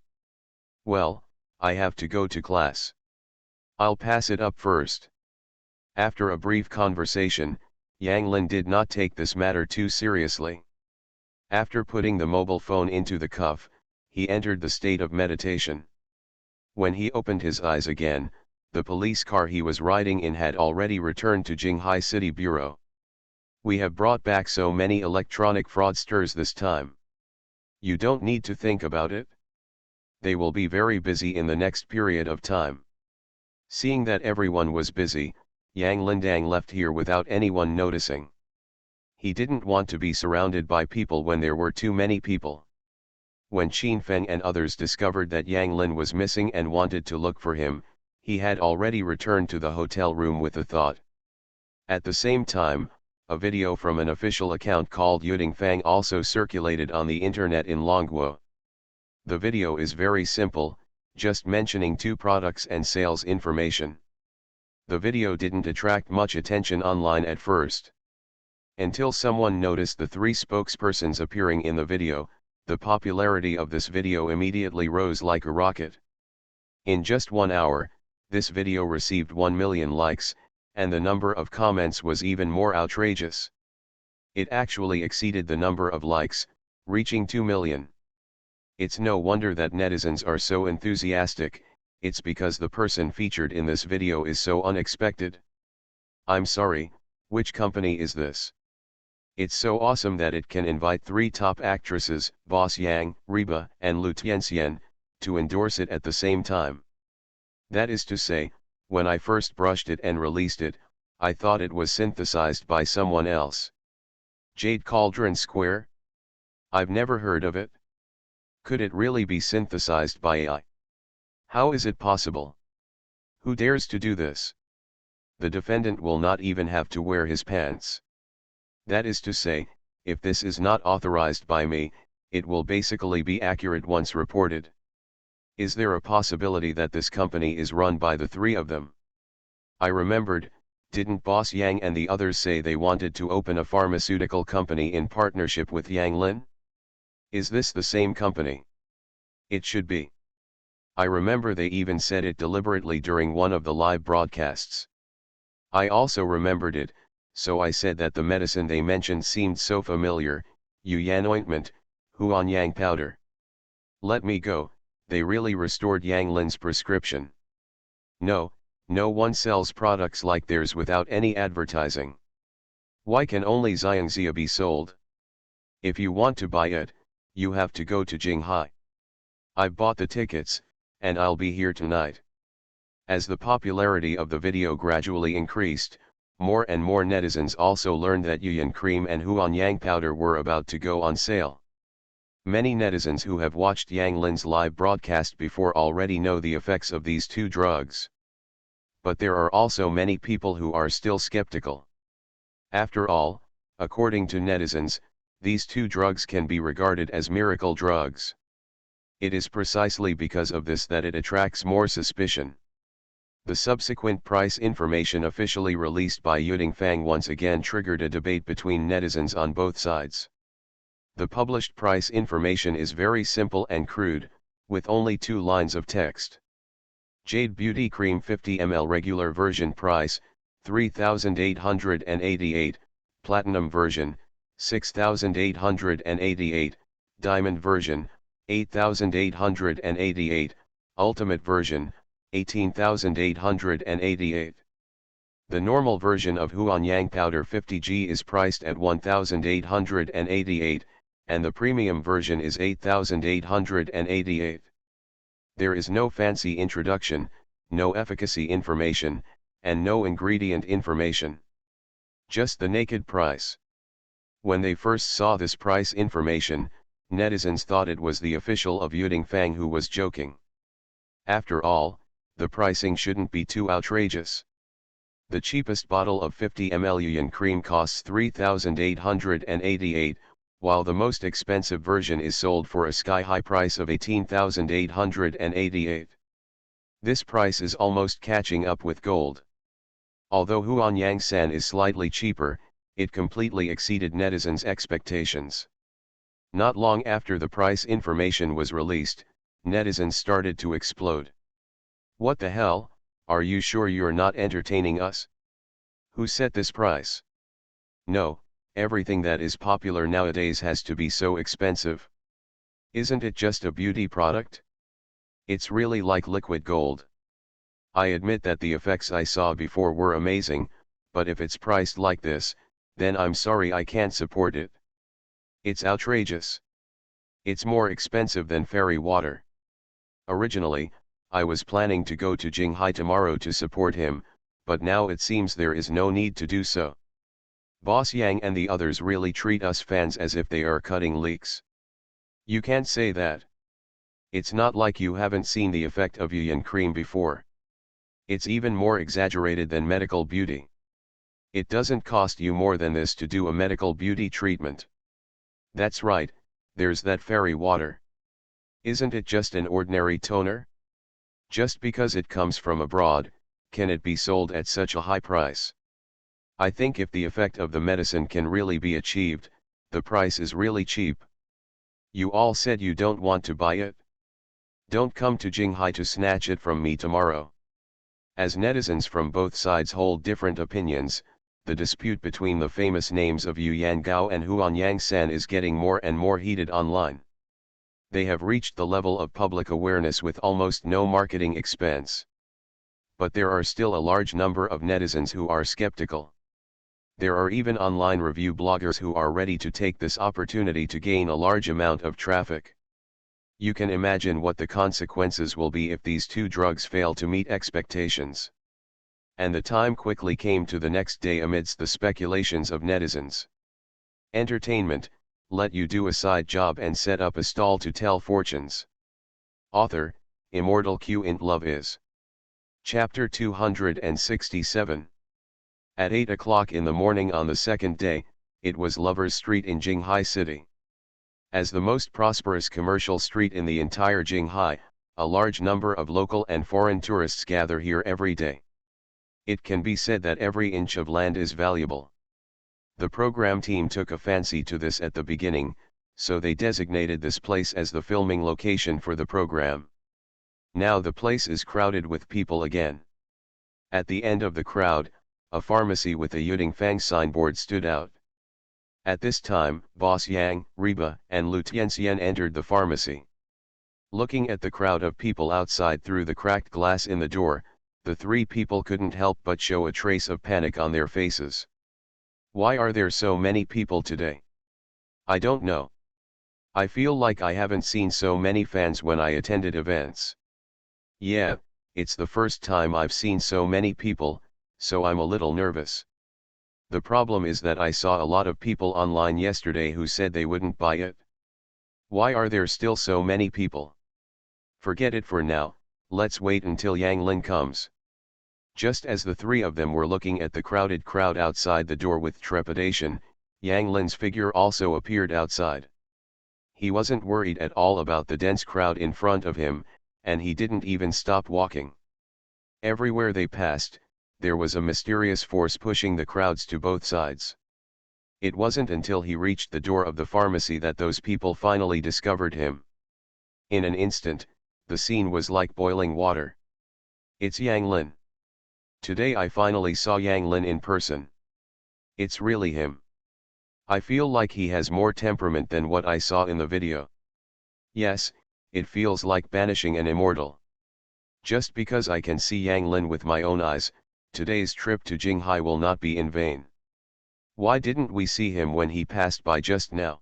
"Well, I have to go to class. I'll pass it up first." After a brief conversation, Yang Lin did not take this matter too seriously. After putting the mobile phone into the cuff, he entered the state of meditation. When he opened his eyes again, the police car he was riding in had already returned to Jinghai City Bureau. "We have brought back so many electronic fraudsters this time. You don't need to think about it. They will be very busy in the next period of time." Seeing that everyone was busy, Yang Lindang left here without anyone noticing. He didn't want to be surrounded by people when there were too many people. When Qin Feng and others discovered that Yang Lin was missing and wanted to look for him, he had already returned to the hotel room with the thought. At the same time, a video from an official account called Yuding Fang also circulated on the internet in Longguo. The video is very simple, just mentioning 2 products and sales information. The video didn't attract much attention online at first. Until someone noticed the 3 spokespersons appearing in the video, the popularity of this video immediately rose like a rocket. In just 1 hour, this video received 1 million likes, and the number of comments was even more outrageous. It actually exceeded the number of likes, reaching 2 million. It's no wonder that netizens are so enthusiastic, it's because the person featured in this video is so unexpected. I'm sorry, which company is this? It's so awesome that it can invite 3 top actresses, Boss Yang, Reba, and Lu Tianxian, to endorse it at the same time. That is to say, when I first brushed it and released it, I thought it was synthesized by someone else. Jade Cauldron Square? I've never heard of it. Could it really be synthesized by AI? How is it possible? Who dares to do this? The defendant will not even have to wear his pants. That is to say, if this is not authorized by me, it will basically be accurate once reported. Is there a possibility that this company is run by the 3 of them? I remembered, Didn't Boss Yang and the others say they wanted to open a pharmaceutical company in partnership with Yang Lin? Is this the same company? It should be. I remember they even said it deliberately during one of the live broadcasts. I also remembered it, so I said that the medicine they mentioned seemed so familiar, Yuan ointment, Huan Yang powder. Let me go, they really restored Yang Lin's prescription. No, no one sells products like theirs without any advertising. Why can only Xiangxia be sold? If you want to buy it, you have to go to Jinghai. I've bought the tickets, and I'll be here tonight. As the popularity of the video gradually increased, more and more netizens also learned that Yuan cream and Huan Yang powder were about to go on sale. Many netizens who have watched Yang Lin's live broadcast before already know the effects of these two drugs. But there are also many people who are still skeptical. After all, according to netizens, these two drugs can be regarded as miracle drugs. It is precisely because of this that it attracts more suspicion. The subsequent price information officially released by Yuding Fang once again triggered a debate between netizens on both sides. The published price information is very simple and crude, with only 2 lines of text. Jade Beauty Cream 50 ml regular version price, 3,888, Platinum version, 6,888, Diamond version, 8,888, Ultimate version, 18,888. The normal version of Huan Yang powder 50g is priced at 1,888, and the premium version is 8,888. There is no fancy introduction, no efficacy information, and no ingredient information. Just the naked price. When they first saw this price information, netizens thought it was the official of Yuding Fang who was joking. After all, the pricing shouldn't be too outrageous. The cheapest bottle of 50 ml Yuan cream costs 3,888, while the most expensive version is sold for a sky-high price of 18,888. This price is almost catching up with gold. Although Huan Yang San is slightly cheaper, it completely exceeded netizens' expectations. Not long after the price information was released, netizens started to explode. What the hell, are you sure you're not entertaining us? Who set this price? No, everything that is popular nowadays has to be so expensive. Isn't it just a beauty product? It's really like liquid gold. I admit that the effects I saw before were amazing, but if it's priced like this, then I'm sorry I can't support it. It's outrageous. It's more expensive than fairy water. Originally, I was planning to go to Jinghai tomorrow to support him, but now it seems there is no need to do so. Boss Yang and the others really treat us fans as if they are cutting leaks. You can't say that. It's not like you haven't seen the effect of Yuan cream before. It's even more exaggerated than medical beauty. It doesn't cost you more than this to do a medical beauty treatment. That's right, there's that fairy water. Isn't it just an ordinary toner? Just because it comes from abroad, can it be sold at such a high price? I think if the effect of the medicine can really be achieved, the price is really cheap. You all said you don't want to buy it? Don't come to Jinghai to snatch it from me tomorrow. As netizens from both sides hold different opinions, the dispute between the famous names of Yu Yangao and Huan Yangsan is getting more and more heated online. They have reached the level of public awareness with almost no marketing expense. But there are still a large number of netizens who are skeptical. There are even online review bloggers who are ready to take this opportunity to gain a large amount of traffic. You can imagine what the consequences will be if these two drugs fail to meet expectations. And the time quickly came to the next day amidst the speculations of netizens. Entertainment, let you do a side job and set up a stall to tell fortunes. Author, Immortal Q int Love is. Chapter 267. At 8 o'clock in the morning on the second day, it was Lovers Street in Jinghai City. As the most prosperous commercial street in the entire Jinghai, a large number of local and foreign tourists gather here every day. It can be said that every inch of land is valuable. The program team took a fancy to this at the beginning, so they designated this place as the filming location for the program. Now the place is crowded with people again. At the end of the crowd, a pharmacy with a Yuding Fang signboard stood out. At this time, Boss Yang, Reba, and Lu Tianxian entered the pharmacy. Looking at the crowd of people outside through the cracked glass in the door, the three people couldn't help but show a trace of panic on their faces. Why are there so many people today? I don't know. I feel like I haven't seen so many fans when I attended events. Yeah, it's the first time I've seen so many people, so I'm a little nervous. The problem is that I saw a lot of people online yesterday who said they wouldn't buy it. Why are there still so many people? Forget it for now, let's wait until Yang Lin comes. Just as the three of them were looking at the crowded crowd outside the door with trepidation, Yang Lin's figure also appeared outside. He wasn't worried at all about the dense crowd in front of him, and he didn't even stop walking. Everywhere they passed, there was a mysterious force pushing the crowds to both sides. It wasn't until he reached the door of the pharmacy that those people finally discovered him. In an instant, the scene was like boiling water. It's Yang Lin. Today I finally saw Yang Lin in person. It's really him. I feel like he has more temperament than what I saw in the video. Yes, it feels like banishing an immortal. Just because I can see Yang Lin with my own eyes, today's trip to Jinghai will not be in vain. Why didn't we see him when he passed by just now?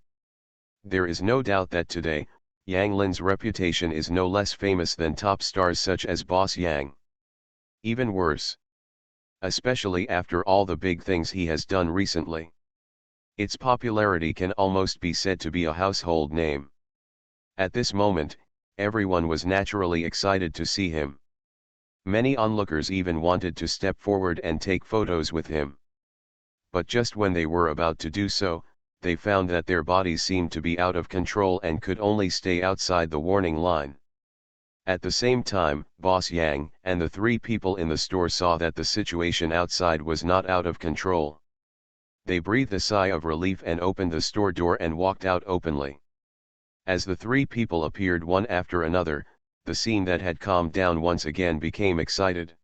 There is no doubt that today, Yang Lin's reputation is no less famous than top stars such as Boss Yang. Even worse. Especially after all the big things he has done recently. Its popularity can almost be said to be a household name. At this moment, everyone was naturally excited to see him. Many onlookers even wanted to step forward and take photos with him. But just when they were about to do so, they found that their bodies seemed to be out of control and could only stay outside the warning line. At the same time, Boss Yang and the three people in the store saw that the situation outside was not out of control. They breathed a sigh of relief and opened the store door and walked out openly. As the three people appeared one after another, the scene that had calmed down once again became excited.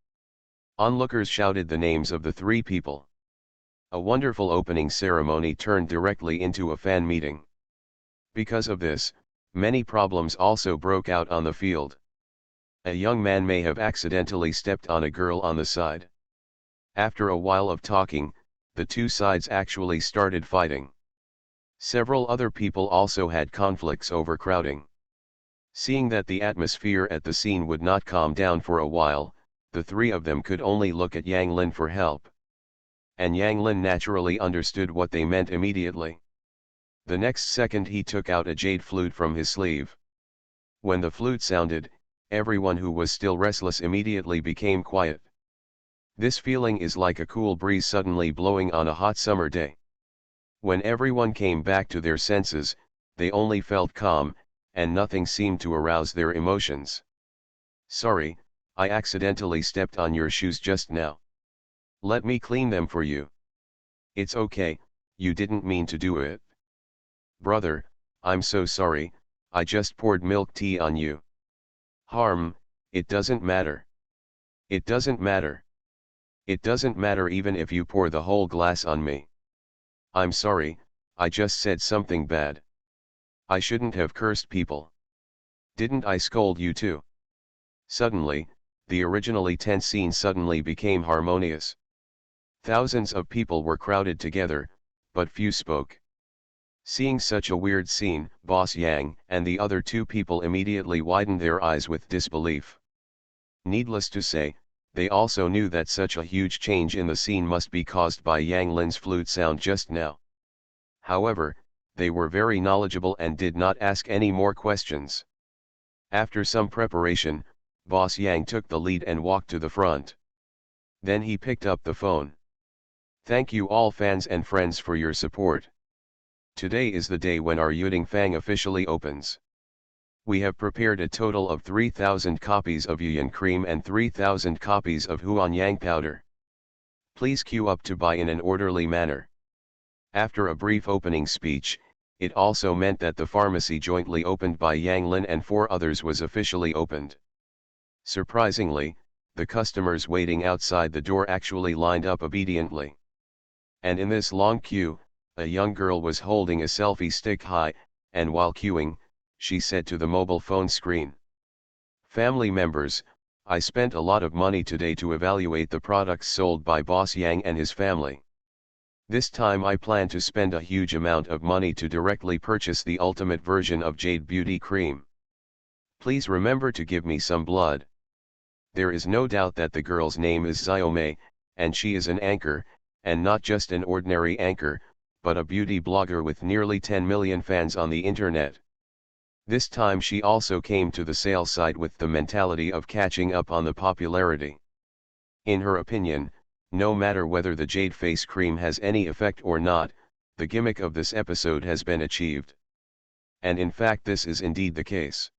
Onlookers shouted the names of the three people. A wonderful opening ceremony turned directly into a fan meeting. Because of this, many problems also broke out on the field. A young man may have accidentally stepped on a girl on the side. After a while of talking, the two sides actually started fighting. Several other people also had conflicts over crowding. Seeing that the atmosphere at the scene would not calm down for a while, the three of them could only look at Yang Lin for help. And Yang Lin naturally understood what they meant immediately. The next second he took out a jade flute from his sleeve. When the flute sounded, everyone who was still restless immediately became quiet. This feeling is like a cool breeze suddenly blowing on a hot summer day. When everyone came back to their senses, they only felt calm, and nothing seemed to arouse their emotions. Sorry, I accidentally stepped on your shoes just now. Let me clean them for you. It's okay, you didn't mean to do it. Brother, I'm so sorry, I just poured milk tea on you. Harm, it doesn't matter. It doesn't matter. It doesn't matter even if you pour the whole glass on me. I'm sorry, I just said something bad. I shouldn't have cursed people. Didn't I scold you too? Suddenly, the originally tense scene suddenly became harmonious. Thousands of people were crowded together, but few spoke. Seeing such a weird scene, Boss Yang and the other two people immediately widened their eyes with disbelief. Needless to say, they also knew that such a huge change in the scene must be caused by Yang Lin's flute sound just now. However, they were very knowledgeable and did not ask any more questions. After some preparation, Boss Yang took the lead and walked to the front. Then he picked up the phone. Thank you all fans and friends for your support. Today is the day when our Yuding Fang officially opens. We have prepared a total of 3,000 copies of Yuyan cream and 3,000 copies of Huan Yang powder. Please queue up to buy in an orderly manner. After a brief opening speech, it also meant that the pharmacy jointly opened by Yang Lin and 4 others was officially opened. Surprisingly, the customers waiting outside the door actually lined up obediently. And in this long queue, a young girl was holding a selfie stick high, and while queuing, she said to the mobile phone screen, "Family members, I spent a lot of money today to evaluate the products sold by Boss Yang and his family. This time I plan to spend a huge amount of money to directly purchase the ultimate version of Jade Beauty Cream. Please remember to give me some blood." There is no doubt that the girl's name is Xiaomei, and she is an anchor, and not just an ordinary anchor, but a beauty blogger with nearly 10 million fans on the internet. This time she also came to the sale site with the mentality of catching up on the popularity. In her opinion, no matter whether the Jade Face Cream has any effect or not, the gimmick of this episode has been achieved. And in fact this is indeed the case.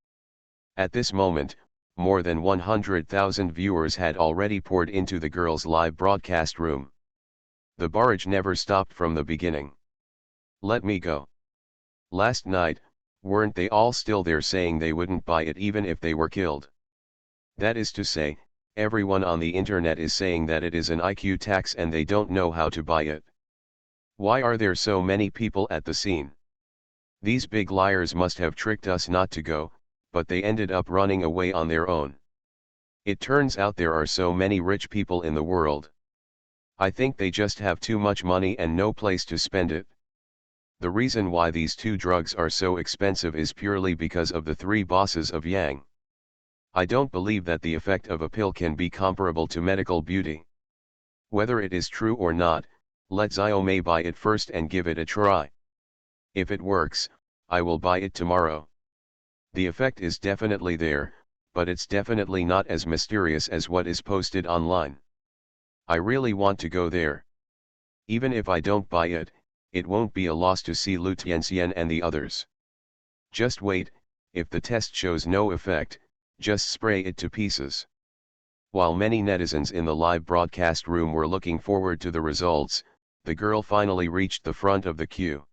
At this moment, more than 100,000 viewers had already poured into the girl's live broadcast room. The barrage never stopped from the beginning. Let me go. Last night, weren't they all still there saying they wouldn't buy it even if they were killed? That is to say, everyone on the internet is saying that it is an IQ tax and they don't know how to buy it. Why are there so many people at the scene? These big liars must have tricked us not to go, but they ended up running away on their own. It turns out there are so many rich people in the world. I think they just have too much money and no place to spend it. The reason why these 2 drugs are so expensive is purely because of the 3 bosses of Yang. I don't believe that the effect of a pill can be comparable to medical beauty. Whether it is true or not, let Xiaomei buy it first and give it a try. If it works, I will buy it tomorrow. The effect is definitely there, but it's definitely not as mysterious as what is posted online. I really want to go there. Even if I don't buy it, it won't be a loss to see Lu Tianxian and the others. Just wait, if the test shows no effect, just spray it to pieces. While many netizens in the live broadcast room were looking forward to the results, the girl finally reached the front of the queue.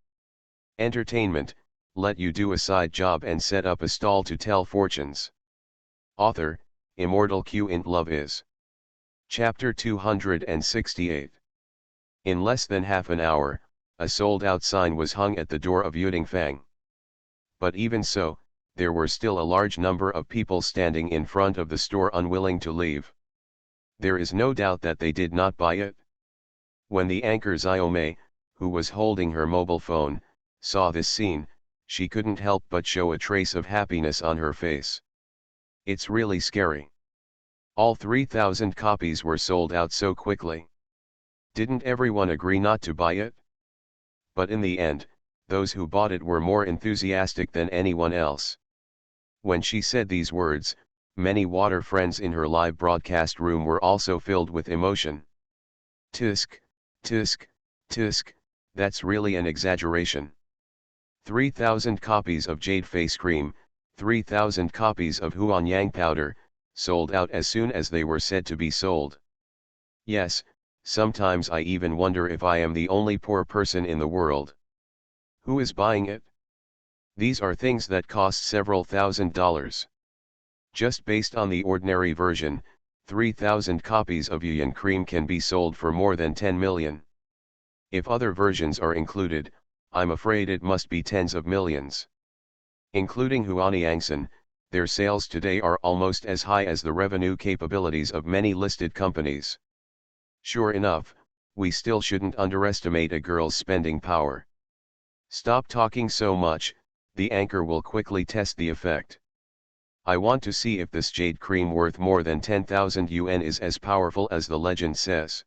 Entertainment, let you do a side job and set up a stall to tell fortunes. Author, Immortal Q in Love is. Chapter 268. In less than half an hour, a sold-out sign was hung at the door of Yudingfang. But even so, there were still a large number of people standing in front of the store unwilling to leave. There is no doubt that they did not buy it. When the anchor Xiaomei, who was holding her mobile phone, saw this scene, she couldn't help but show a trace of happiness on her face. It's really scary. All 3,000 copies were sold out so quickly. Didn't everyone agree not to buy it? But in the end, those who bought it were more enthusiastic than anyone else. When she said these words, many water friends in her live broadcast room were also filled with emotion. Tisk, tisk, tisk, that's really an exaggeration. 3,000 copies of Jade Face Cream, 3,000 copies of Huan Yang Powder, sold out as soon as they were said to be sold. Yes, sometimes I even wonder if I am the only poor person in the world. Who is buying it? These are things that cost several $1,000s. Just based on the ordinary version, 3,000 copies of Yuan Cream can be sold for more than 10 million. If other versions are included, I'm afraid it must be tens of millions. Including Huanyangsan, their sales today are almost as high as the revenue capabilities of many listed companies. Sure enough, we still shouldn't underestimate a girl's spending power. Stop talking so much, the anchor will quickly test the effect. I want to see if this jade cream worth more than 10,000 yuan is as powerful as the legend says.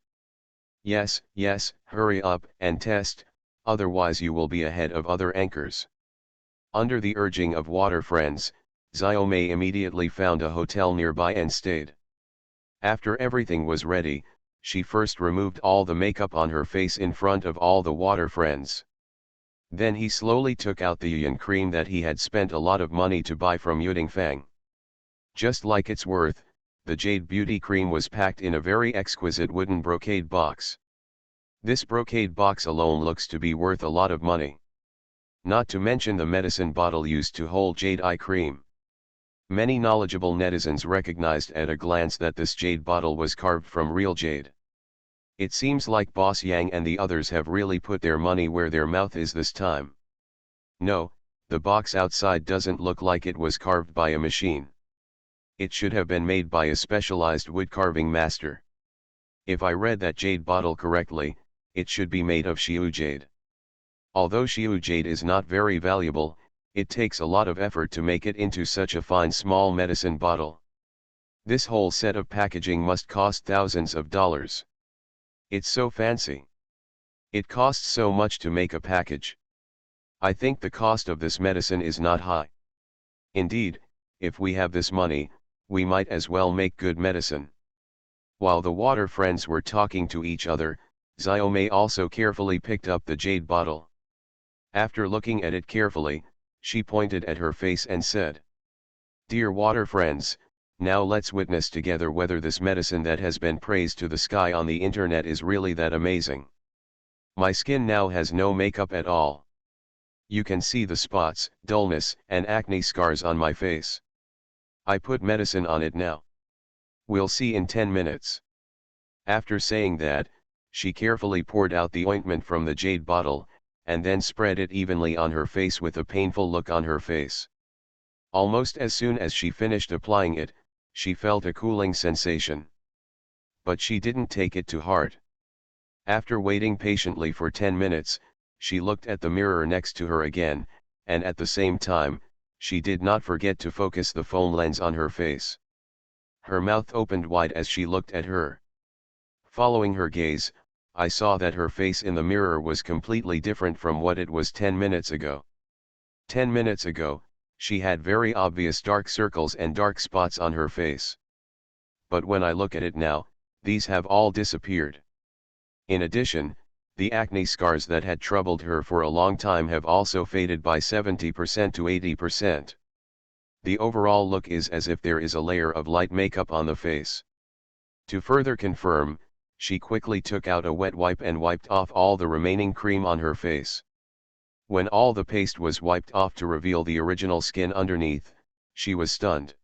Yes, hurry up and test, otherwise you will be ahead of other anchors. Under the urging of water friends, Xiaomei immediately found a hotel nearby and stayed. After everything was ready, she first removed all the makeup on her face in front of all the water friends. Then he slowly took out the yuan cream that he had spent a lot of money to buy from Yudingfang. Just like it's worth, the Jade Beauty Cream was packed in a very exquisite wooden brocade box. This brocade box alone looks to be worth a lot of money. Not to mention the medicine bottle used to hold Jade Eye Cream. Many knowledgeable netizens recognized at a glance that this jade bottle was carved from real jade. It seems like Boss Yang and the others have really put their money where their mouth is this time. No, the box outside doesn't look like it was carved by a machine. It should have been made by a specialized wood carving master. If I read that jade bottle correctly, it should be made of Shiu jade. Although Shiu jade is not very valuable, it takes a lot of effort to make it into such a fine small medicine bottle. This whole set of packaging must cost thousands of dollars. It's so fancy. It costs so much to make a package. I think the cost of this medicine is not high. Indeed, if we have this money, we might as well make good medicine. While the water friends were talking to each other, Xiaomei also carefully picked up the jade bottle. After looking at it carefully, she pointed at her face and said, "Dear water friends, now let's witness together whether this medicine that has been praised to the sky on the internet is really that amazing. My skin now has no makeup at all. You can see the spots, dullness, and acne scars on my face. I put medicine on it now. We'll see in 10 minutes. After saying that, she carefully poured out the ointment from the jade bottle, and then spread it evenly on her face with a painful look on her face. Almost as soon as she finished applying it, she felt a cooling sensation. But she didn't take it to heart. After waiting patiently for 10 minutes, she looked at the mirror next to her again, and at the same time, she did not forget to focus the phone lens on her face. Her mouth opened wide as she looked at her. Following her gaze, I saw that her face in the mirror was completely different from what it was 10 minutes ago. 10 minutes ago, she had very obvious dark circles and dark spots on her face. But when I look at it now, these have all disappeared. In addition, the acne scars that had troubled her for a long time have also faded by 70% to 80%. The overall look is as if there is a layer of light makeup on the face. To further confirm, she quickly took out a wet wipe and wiped off all the remaining cream on her face. When all the paste was wiped off to reveal the original skin underneath, she was stunned.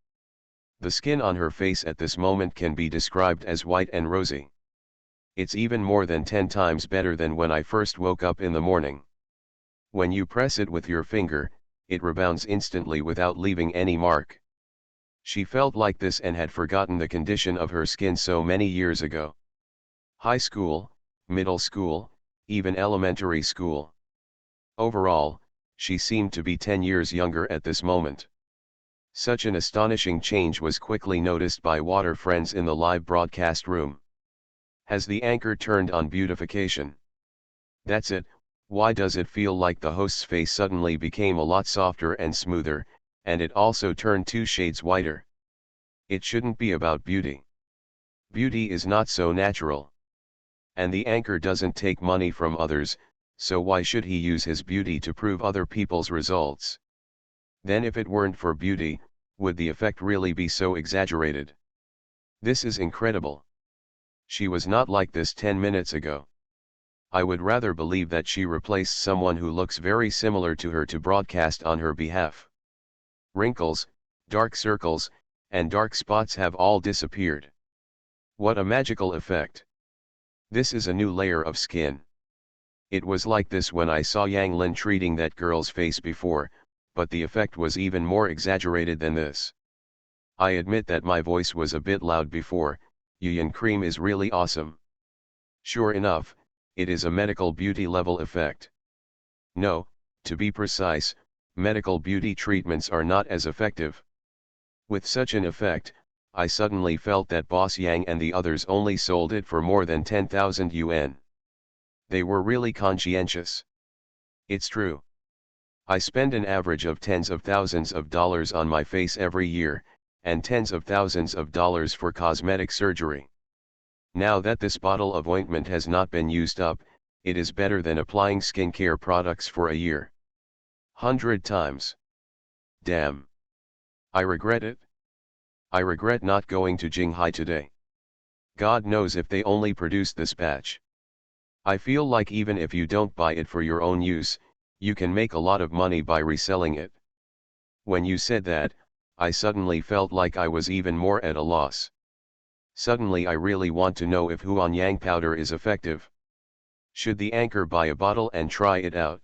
The skin on her face at this moment can be described as white and rosy. It's even more than 10 times better than when I first woke up in the morning. When you press it with your finger, it rebounds instantly without leaving any mark. She felt like this and had forgotten the condition of her skin so many years ago. High school, middle school, even elementary school. Overall, she seemed to be 10 years younger at this moment. Such an astonishing change was quickly noticed by water friends in the live broadcast room. Has the anchor turned on beautification? That's it. Why does it feel like the host's face suddenly became a lot softer and smoother, and it also turned 2 shades whiter? It shouldn't be about beauty. Beauty is not so natural. And the anchor doesn't take money from others, so why should he use his beauty to prove other people's results? Then if it weren't for beauty, would the effect really be so exaggerated? This is incredible. She was not like this 10 minutes ago. I would rather believe that she replaced someone who looks very similar to her to broadcast on her behalf. Wrinkles, dark circles, and dark spots have all disappeared. What a magical effect. This is a new layer of skin. It was like this when I saw Yang Lin treating that girl's face before, but the effect was even more exaggerated than this. I admit that my voice was a bit loud before. Yuyan cream is really awesome. Sure enough, it is a medical beauty level effect. No, to be precise, medical beauty treatments are not as effective. With such an effect, I suddenly felt that Boss Yang and the others only sold it for more than 10,000 yuan. They were really conscientious. It's true. I spend an average of tens of thousands of dollars on my face every year, and tens of thousands of dollars for cosmetic surgery. Now that this bottle of ointment has not been used up, it is better than applying skincare products for a year. 100 times. Damn. I regret it. I regret not going to Jinghai today. God knows if they only produce this batch. I feel like even if you don't buy it for your own use, you can make a lot of money by reselling it. When you said that, I suddenly felt like I was even more at a loss. Suddenly I really want to know if Huanyang powder is effective. Should the anchor buy a bottle and try it out?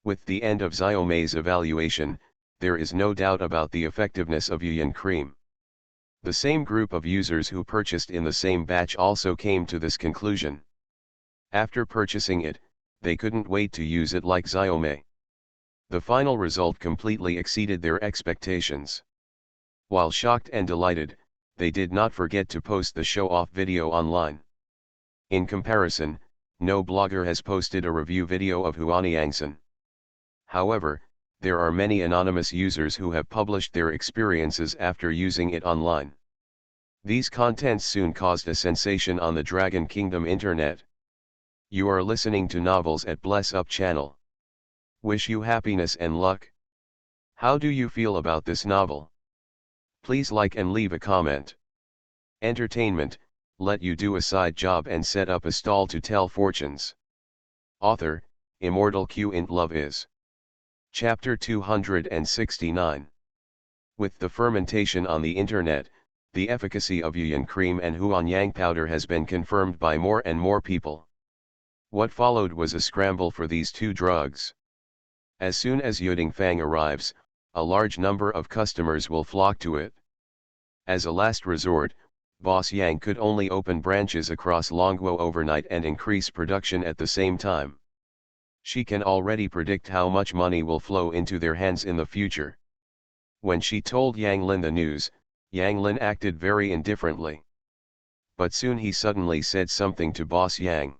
With the end of Xiaomei's evaluation, there is no doubt about the effectiveness of Yuyan cream. The same group of users who purchased in the same batch also came to this conclusion. After purchasing it, they couldn't wait to use it like Xiaomei. The final result completely exceeded their expectations. While shocked and delighted, they did not forget to post the show-off video online. In comparison, no blogger has posted a review video of Huanyangsan. However, there are many anonymous users who have published their experiences after using it online. These contents soon caused a sensation on the Dragon Kingdom internet. You are listening to Novels at Bless Up channel. Wish you happiness and luck. How do you feel about this novel? Please like and leave a comment. Entertainment, let you do a side job and set up a stall to tell fortunes. Author, Immortal Q int Love is. Chapter 269. With the fermentation on the internet, the efficacy of Yuyan cream and Huanyang powder has been confirmed by more and more people. What followed was a scramble for these two drugs. As soon as Yuding Fang arrives, a large number of customers will flock to it. As a last resort, Boss Yang could only open branches across Longguo overnight and increase production at the same time. She can already predict how much money will flow into their hands in the future. When she told Yang Lin the news, Yang Lin acted very indifferently. But soon he suddenly said something to Boss Yang.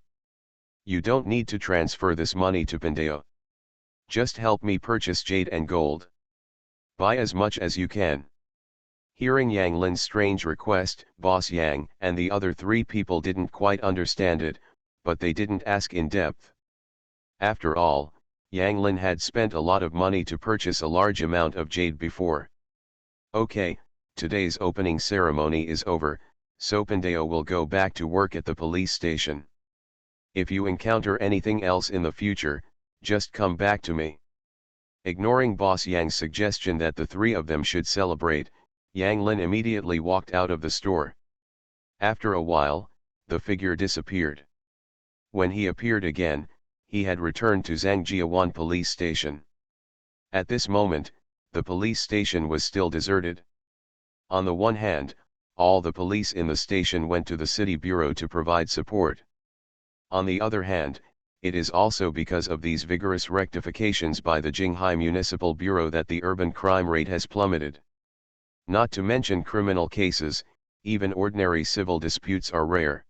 You don't need to transfer this money to Pandeo. Just help me purchase jade and gold. Buy as much as you can. Hearing Yang Lin's strange request, Boss Yang and the other three people didn't quite understand it, but they didn't ask in depth. After all, Yang Lin had spent a lot of money to purchase a large amount of jade before. Okay, today's opening ceremony is over, so Pandeo will go back to work at the police station. If you encounter anything else in the future, just come back to me. Ignoring Boss Yang's suggestion that the three of them should celebrate, Yang Lin immediately walked out of the store. After a while, the figure disappeared. When he appeared again, he had returned to Zhangjiawan police station. At this moment, the police station was still deserted. On the one hand, all the police in the station went to the city bureau to provide support. On the other hand, it is also because of these vigorous rectifications by the Jinghai Municipal Bureau that the urban crime rate has plummeted. Not to mention criminal cases, even ordinary civil disputes are rare.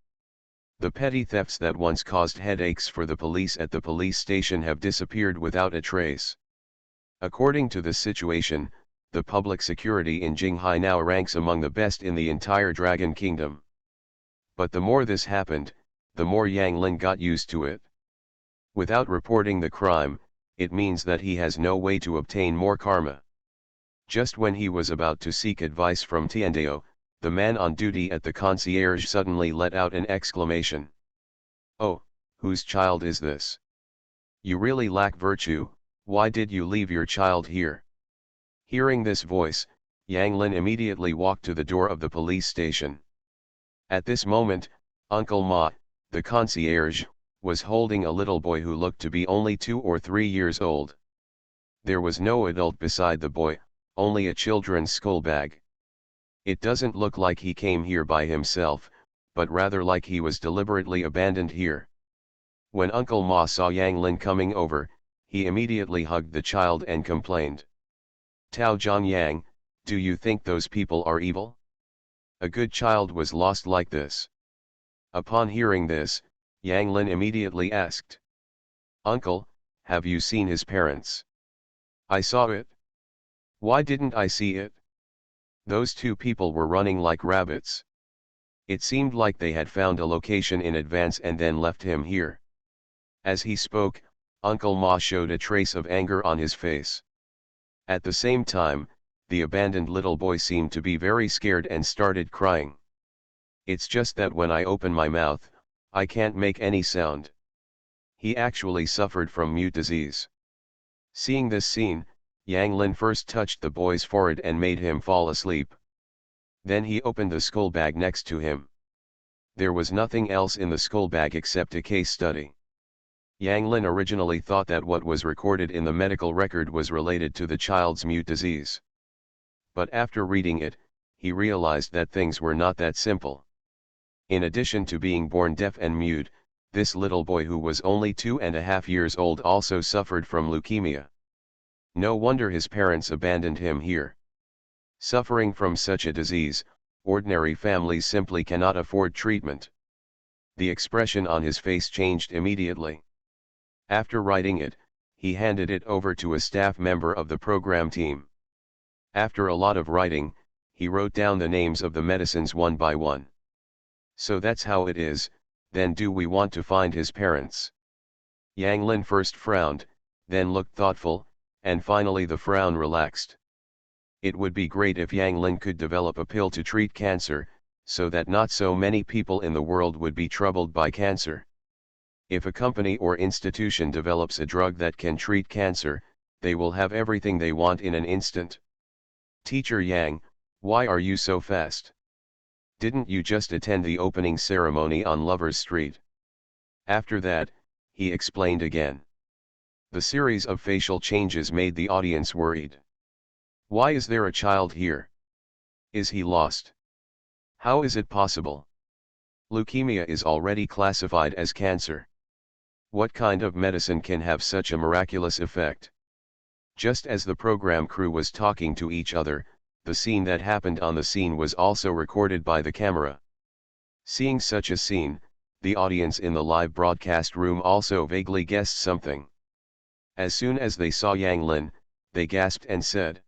The petty thefts that once caused headaches for the police at the police station have disappeared without a trace. According to this situation, the public security in Jinghai now ranks among the best in the entire Dragon Kingdom. But the more this happened, the more Yang Lin got used to it. Without reporting the crime, it means that he has no way to obtain more karma. Just when he was about to seek advice from Tiandeo, the man on duty at the concierge suddenly let out an exclamation. Oh, whose child is this? You really lack virtue, why did you leave your child here? Hearing this voice, Yang Lin immediately walked to the door of the police station. At this moment, Uncle Ma, the concierge, was holding a little boy who looked to be only 2 or 3 years old. There was no adult beside the boy, only a children's school bag. It doesn't look like he came here by himself, but rather like he was deliberately abandoned here. When Uncle Ma saw Yang Lin coming over, he immediately hugged the child and complained. Tao Zhongyang, do you think those people are evil? A good child was lost like this. Upon hearing this, Yang Lin immediately asked. Uncle, have you seen his parents? I saw it. Why didn't I see it? Those two people were running like rabbits. It seemed like they had found a location in advance and then left him here. As he spoke, Uncle Ma showed a trace of anger on his face. At the same time, The abandoned little boy seemed to be very scared and started crying. It's just that when I open my mouth, I can't make any sound. He actually suffered from mute disease. Seeing this scene, Yang Lin first touched the boy's forehead and made him fall asleep. Then he opened the school bag next to him. There was nothing else in the school bag except a case study. Yang Lin originally thought that what was recorded in the medical record was related to the child's mute disease. But after reading it, he realized that things were not that simple. In addition to being born deaf and mute, this little boy who was only 2.5 years old also suffered from leukemia. No wonder his parents abandoned him here. Suffering from such a disease, ordinary families simply cannot afford treatment. The expression on his face changed immediately. After writing it, he handed it over to a staff member of the program team. After a lot of writing, he wrote down the names of the medicines one by one. So that's how it is, then do we want to find his parents? Yang Lin first frowned, then looked thoughtful, and finally the frown relaxed. It would be great if Yang Lin could develop a pill to treat cancer, so that not so many people in the world would be troubled by cancer. If a company or institution develops a drug that can treat cancer, they will have everything they want in an instant. Teacher Yang, why are you so fast? Didn't you just attend the opening ceremony on Lovers Street? After that, he explained again. The series of facial changes made the audience worried. Why is there a child here? Is he lost? How is it possible? Leukemia is already classified as cancer. What kind of medicine can have such a miraculous effect? Just as the program crew was talking to each other, the scene that happened on the scene was also recorded by the camera. Seeing such a scene, the audience in the live broadcast room also vaguely guessed something. As soon as they saw Yang Lin, they gasped and said.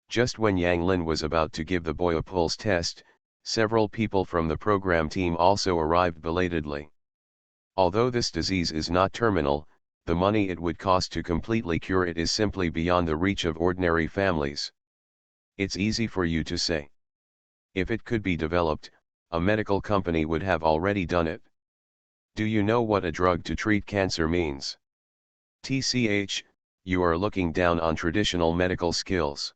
Just when Yang Lin was about to give the boy a pulse test, several people from the program team also arrived belatedly. Although this disease is not terminal, the money it would cost to completely cure it is simply beyond the reach of ordinary families. It's easy for you to say. If it could be developed, a medical company would have already done it. Do you know what a drug to treat cancer means? TCH, you are looking down on traditional medical skills.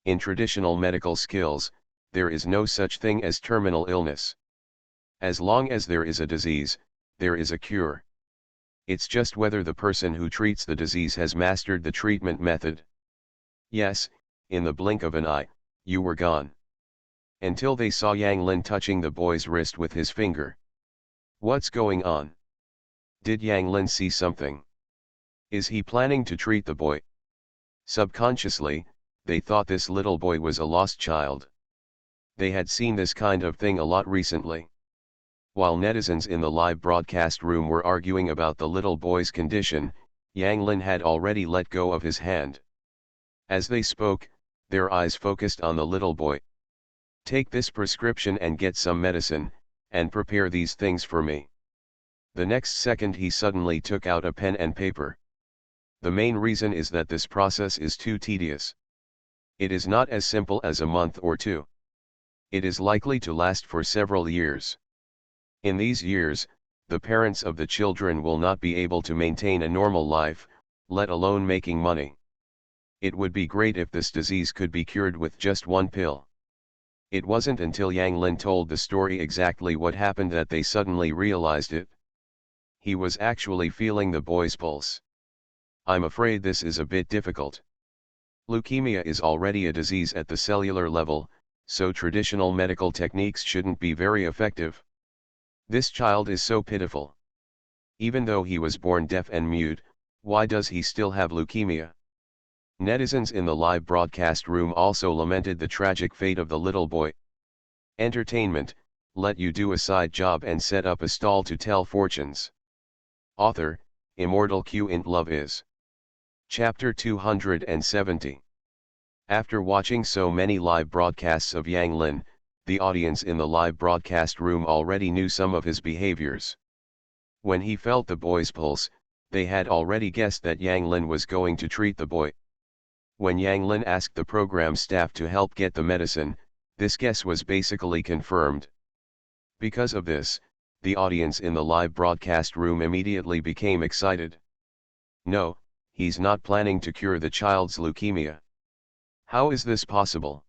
In traditional medical skills, there is no such thing as terminal illness. As long as there is a disease, there is a cure. It's just whether the person who treats the disease has mastered the treatment method. Yes, in the blink of an eye, you were gone. Until they saw Yang Lin touching the boy's wrist with his finger. What's going on? Did Yang Lin see something? Is he planning to treat the boy? Subconsciously, they thought this little boy was a lost child. They had seen this kind of thing a lot recently. While netizens in the live broadcast room were arguing about the little boy's condition, Yang Lin had already let go of his hand. As they spoke, their eyes focused on the little boy. Take this prescription and get some medicine, and prepare these things for me. The next second he suddenly took out a pen and paper. The main reason is that this process is too tedious. It is not as simple as a month or two. It is likely to last for several years. In these years, the parents of the children will not be able to maintain a normal life, let alone making money. It would be great if this disease could be cured with just one pill. It wasn't until Yang Lin told the story exactly what happened that they suddenly realized it. He was actually feeling the boy's pulse. I'm afraid this is a bit difficult. Leukemia is already a disease at the cellular level, so traditional medical techniques shouldn't be very effective. This child is so pitiful. Even though he was born deaf and mute, why does he still have leukemia? Netizens in the live broadcast room also lamented the tragic fate of the little boy. Entertainment, let you do a side job and set up a stall to tell fortunes. Author, Immortal Q int Love is. Chapter 270. After watching so many live broadcasts of Yang Lin, the audience in the live broadcast room already knew some of his behaviors. When he felt the boy's pulse, they had already guessed that Yang Lin was going to treat the boy. When Yang Lin asked the program staff to help get the medicine, this guess was basically confirmed. Because of this, the audience in the live broadcast room immediately became excited. No, he's not planning to cure the child's leukemia. How is this possible?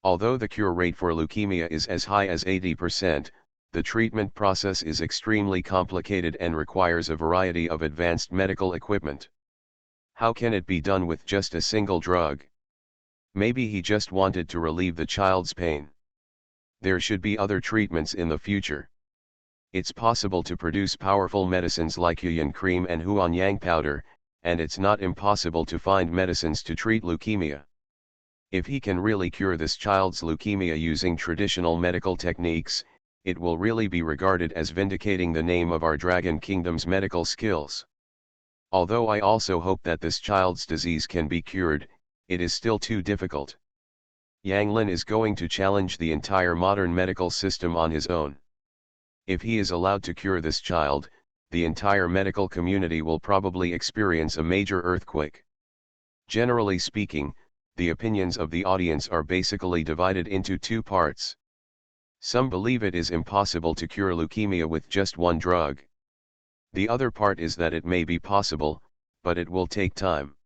Although the cure rate for leukemia is as high as 80%, the treatment process is extremely complicated and requires a variety of advanced medical equipment. How can it be done with just a single drug? Maybe he just wanted to relieve the child's pain. There should be other treatments in the future. It's possible to produce powerful medicines like Yuan cream and Huan Yang powder, and it's not impossible to find medicines to treat leukemia. If he can really cure this child's leukemia using traditional medical techniques, it will really be regarded as vindicating the name of our Dragon Kingdom's medical skills. Although I also hope that this child's disease can be cured, it is still too difficult. Yang Lin is going to challenge the entire modern medical system on his own. If he is allowed to cure this child, the entire medical community will probably experience a major earthquake. Generally speaking, the opinions of the audience are basically divided into two parts. Some believe it is impossible to cure leukemia with just one drug. The other part is that it may be possible, but it will take time.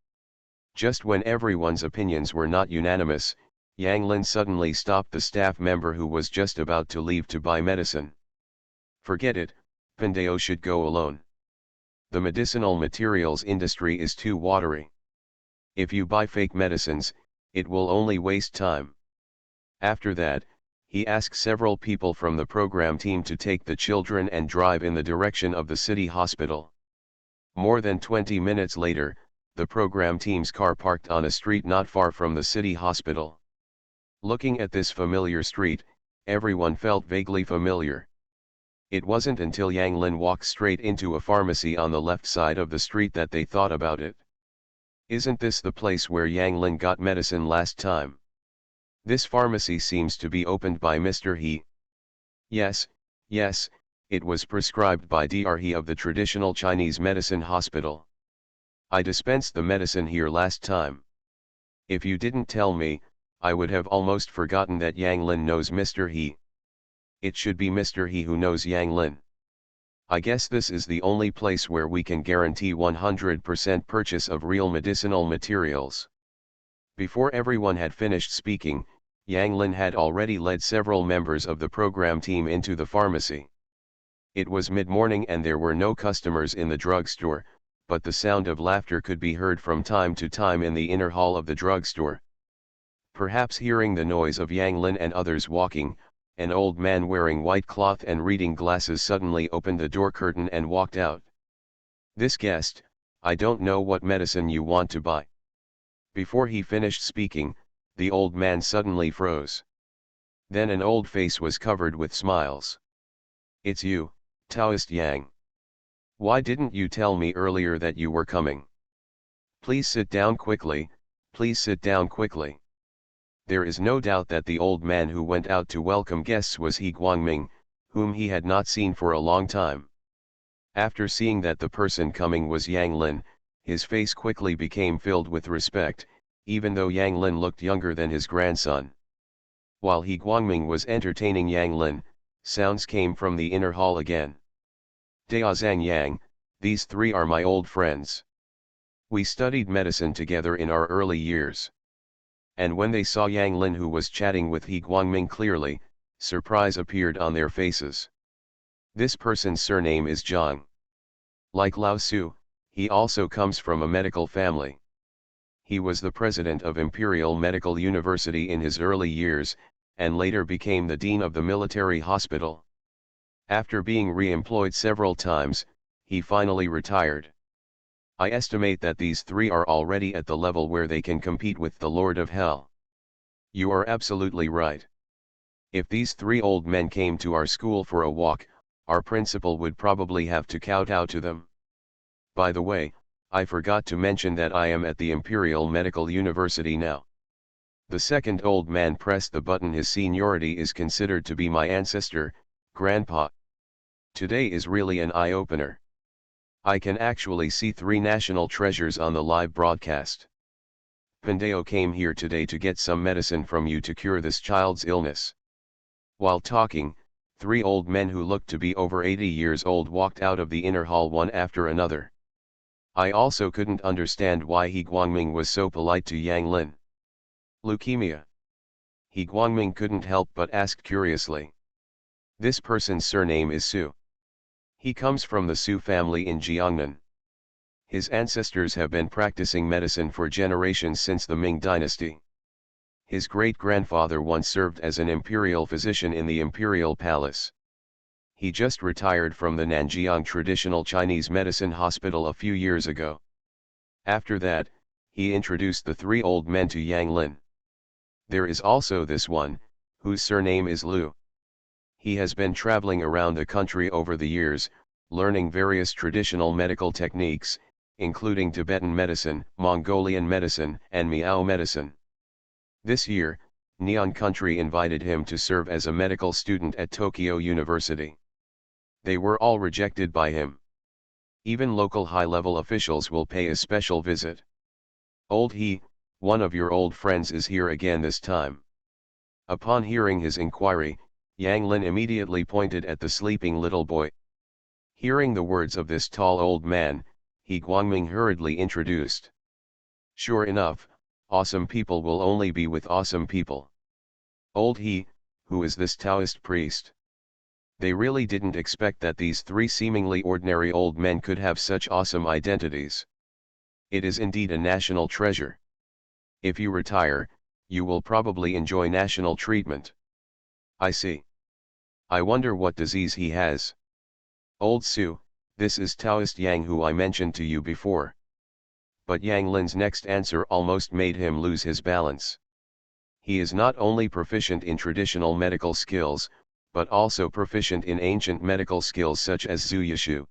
Just when everyone's opinions were not unanimous, Yang Lin suddenly stopped the staff member who was just about to leave to buy medicine. Forget it, Pandeo should go alone. The medicinal materials industry is too watery. If you buy fake medicines, it will only waste time. After that, he asked several people from the program team to take the children and drive in the direction of the city hospital. More than 20 minutes later, the program team's car parked on a street not far from the city hospital. Looking at this familiar street, everyone felt vaguely familiar. It wasn't until Yang Lin walked straight into a pharmacy on the left side of the street that they thought about it. Isn't this the place where Yang Lin got medicine last time? This pharmacy seems to be opened by Mr. He. Yes, it was prescribed by Dr. He of the traditional Chinese medicine hospital. I dispensed the medicine here last time. If you didn't tell me, I would have almost forgotten that Yang Lin knows Mr. He. It should be Mr. He who knows Yang Lin. I guess this is the only place where we can guarantee 100% purchase of real medicinal materials. Before everyone had finished speaking, Yang Lin had already led several members of the program team into the pharmacy. It was mid-morning and there were no customers in the drugstore, but the sound of laughter could be heard from time to time in the inner hall of the drugstore. Perhaps hearing the noise of Yang Lin and others walking, an old man wearing white cloth and reading glasses suddenly opened the door curtain and walked out. This guest, I don't know what medicine you want to buy. Before he finished speaking, the old man suddenly froze. Then an old face was covered with smiles. It's you, Taoist Yang. Why didn't you tell me earlier that you were coming? Please sit down quickly, please sit down quickly. There is no doubt that the old man who went out to welcome guests was He Guangming, whom he had not seen for a long time. After seeing that the person coming was Yang Lin, his face quickly became filled with respect, even though Yang Lin looked younger than his grandson. While He Guangming was entertaining Yang Lin, sounds came from the inner hall again. Daozang Yang, these three are my old friends. We studied medicine together in our early years. And when they saw Yang Lin who was chatting with He Guangming clearly, surprise appeared on their faces. This person's surname is Zhang. Like Lao Su, he also comes from a medical family. He was the president of Imperial Medical University in his early years, and later became the dean of the military hospital. After being re-employed several times, he finally retired. I estimate that these three are already at the level where they can compete with the Lord of Hell. You are absolutely right. If these three old men came to our school for a walk, our principal would probably have to kowtow to them. By the way, I forgot to mention that I am at the Imperial Medical University now. The second old man pressed the button. His seniority is considered to be my ancestor, Grandpa. Today is really an eye-opener. I can actually see three national treasures on the live broadcast. Pandeo came here today to get some medicine from you to cure this child's illness. While talking, 3 old men who looked to be over 80 years old walked out of the inner hall one after another. I also couldn't understand why He Guangming was so polite to Yang Lin. Leukemia. He Guangming couldn't help but ask curiously. This person's surname is Su. He comes from the Su family in Jiangnan. His ancestors have been practicing medicine for generations since the Ming dynasty. His great-grandfather once served as an imperial physician in the imperial palace. He just retired from the Nanjiang Traditional Chinese Medicine Hospital a few years ago. After that, he introduced the 3 old men to Yang Lin. There is also this one, whose surname is Liu. He has been traveling around the country over the years, learning various traditional medical techniques, including Tibetan medicine, Mongolian medicine, and Miao medicine. This year, Neon Country invited him to serve as a medical student at Tokyo University. They were all rejected by him. Even local high-level officials will pay a special visit. Old He, one of your old friends, is here again this time. Upon hearing his inquiry, Yang Lin immediately pointed at the sleeping little boy. Hearing the words of this tall old man, He Guangming hurriedly introduced. Sure enough, awesome people will only be with awesome people. Old He, who is this Taoist priest? They really didn't expect that these 3 seemingly ordinary old men could have such awesome identities. It is indeed a national treasure. If you retire, you will probably enjoy national treatment. I see. I wonder what disease he has. Old Su, this is Taoist Yang who I mentioned to you before. But Yang Lin's next answer almost made him lose his balance. He is not only proficient in traditional medical skills, but also proficient in ancient medical skills such as Zhu Yishu.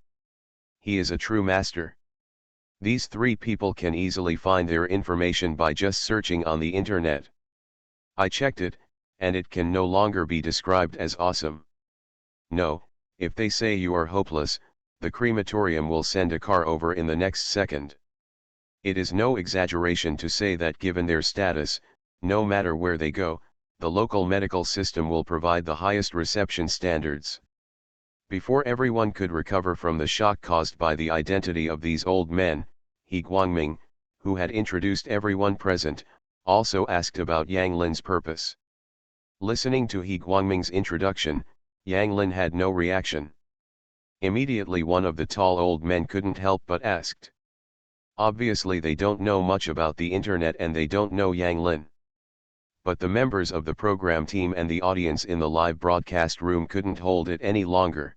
He is a true master. These 3 people can easily find their information by just searching on the internet. I checked it, and it can no longer be described as awesome. No, if they say you are hopeless, the crematorium will send a car over in the next second. It is no exaggeration to say that given their status, no matter where they go, the local medical system will provide the highest reception standards. Before everyone could recover from the shock caused by the identity of these old men, He Guangming, who had introduced everyone present, also asked about Yang Lin's purpose. Listening to He Guangming's introduction, Yang Lin had no reaction. Immediately one of the tall old men couldn't help but asked. Obviously they don't know much about the internet and they don't know Yang Lin. But the members of the program team and the audience in the live broadcast room couldn't hold it any longer.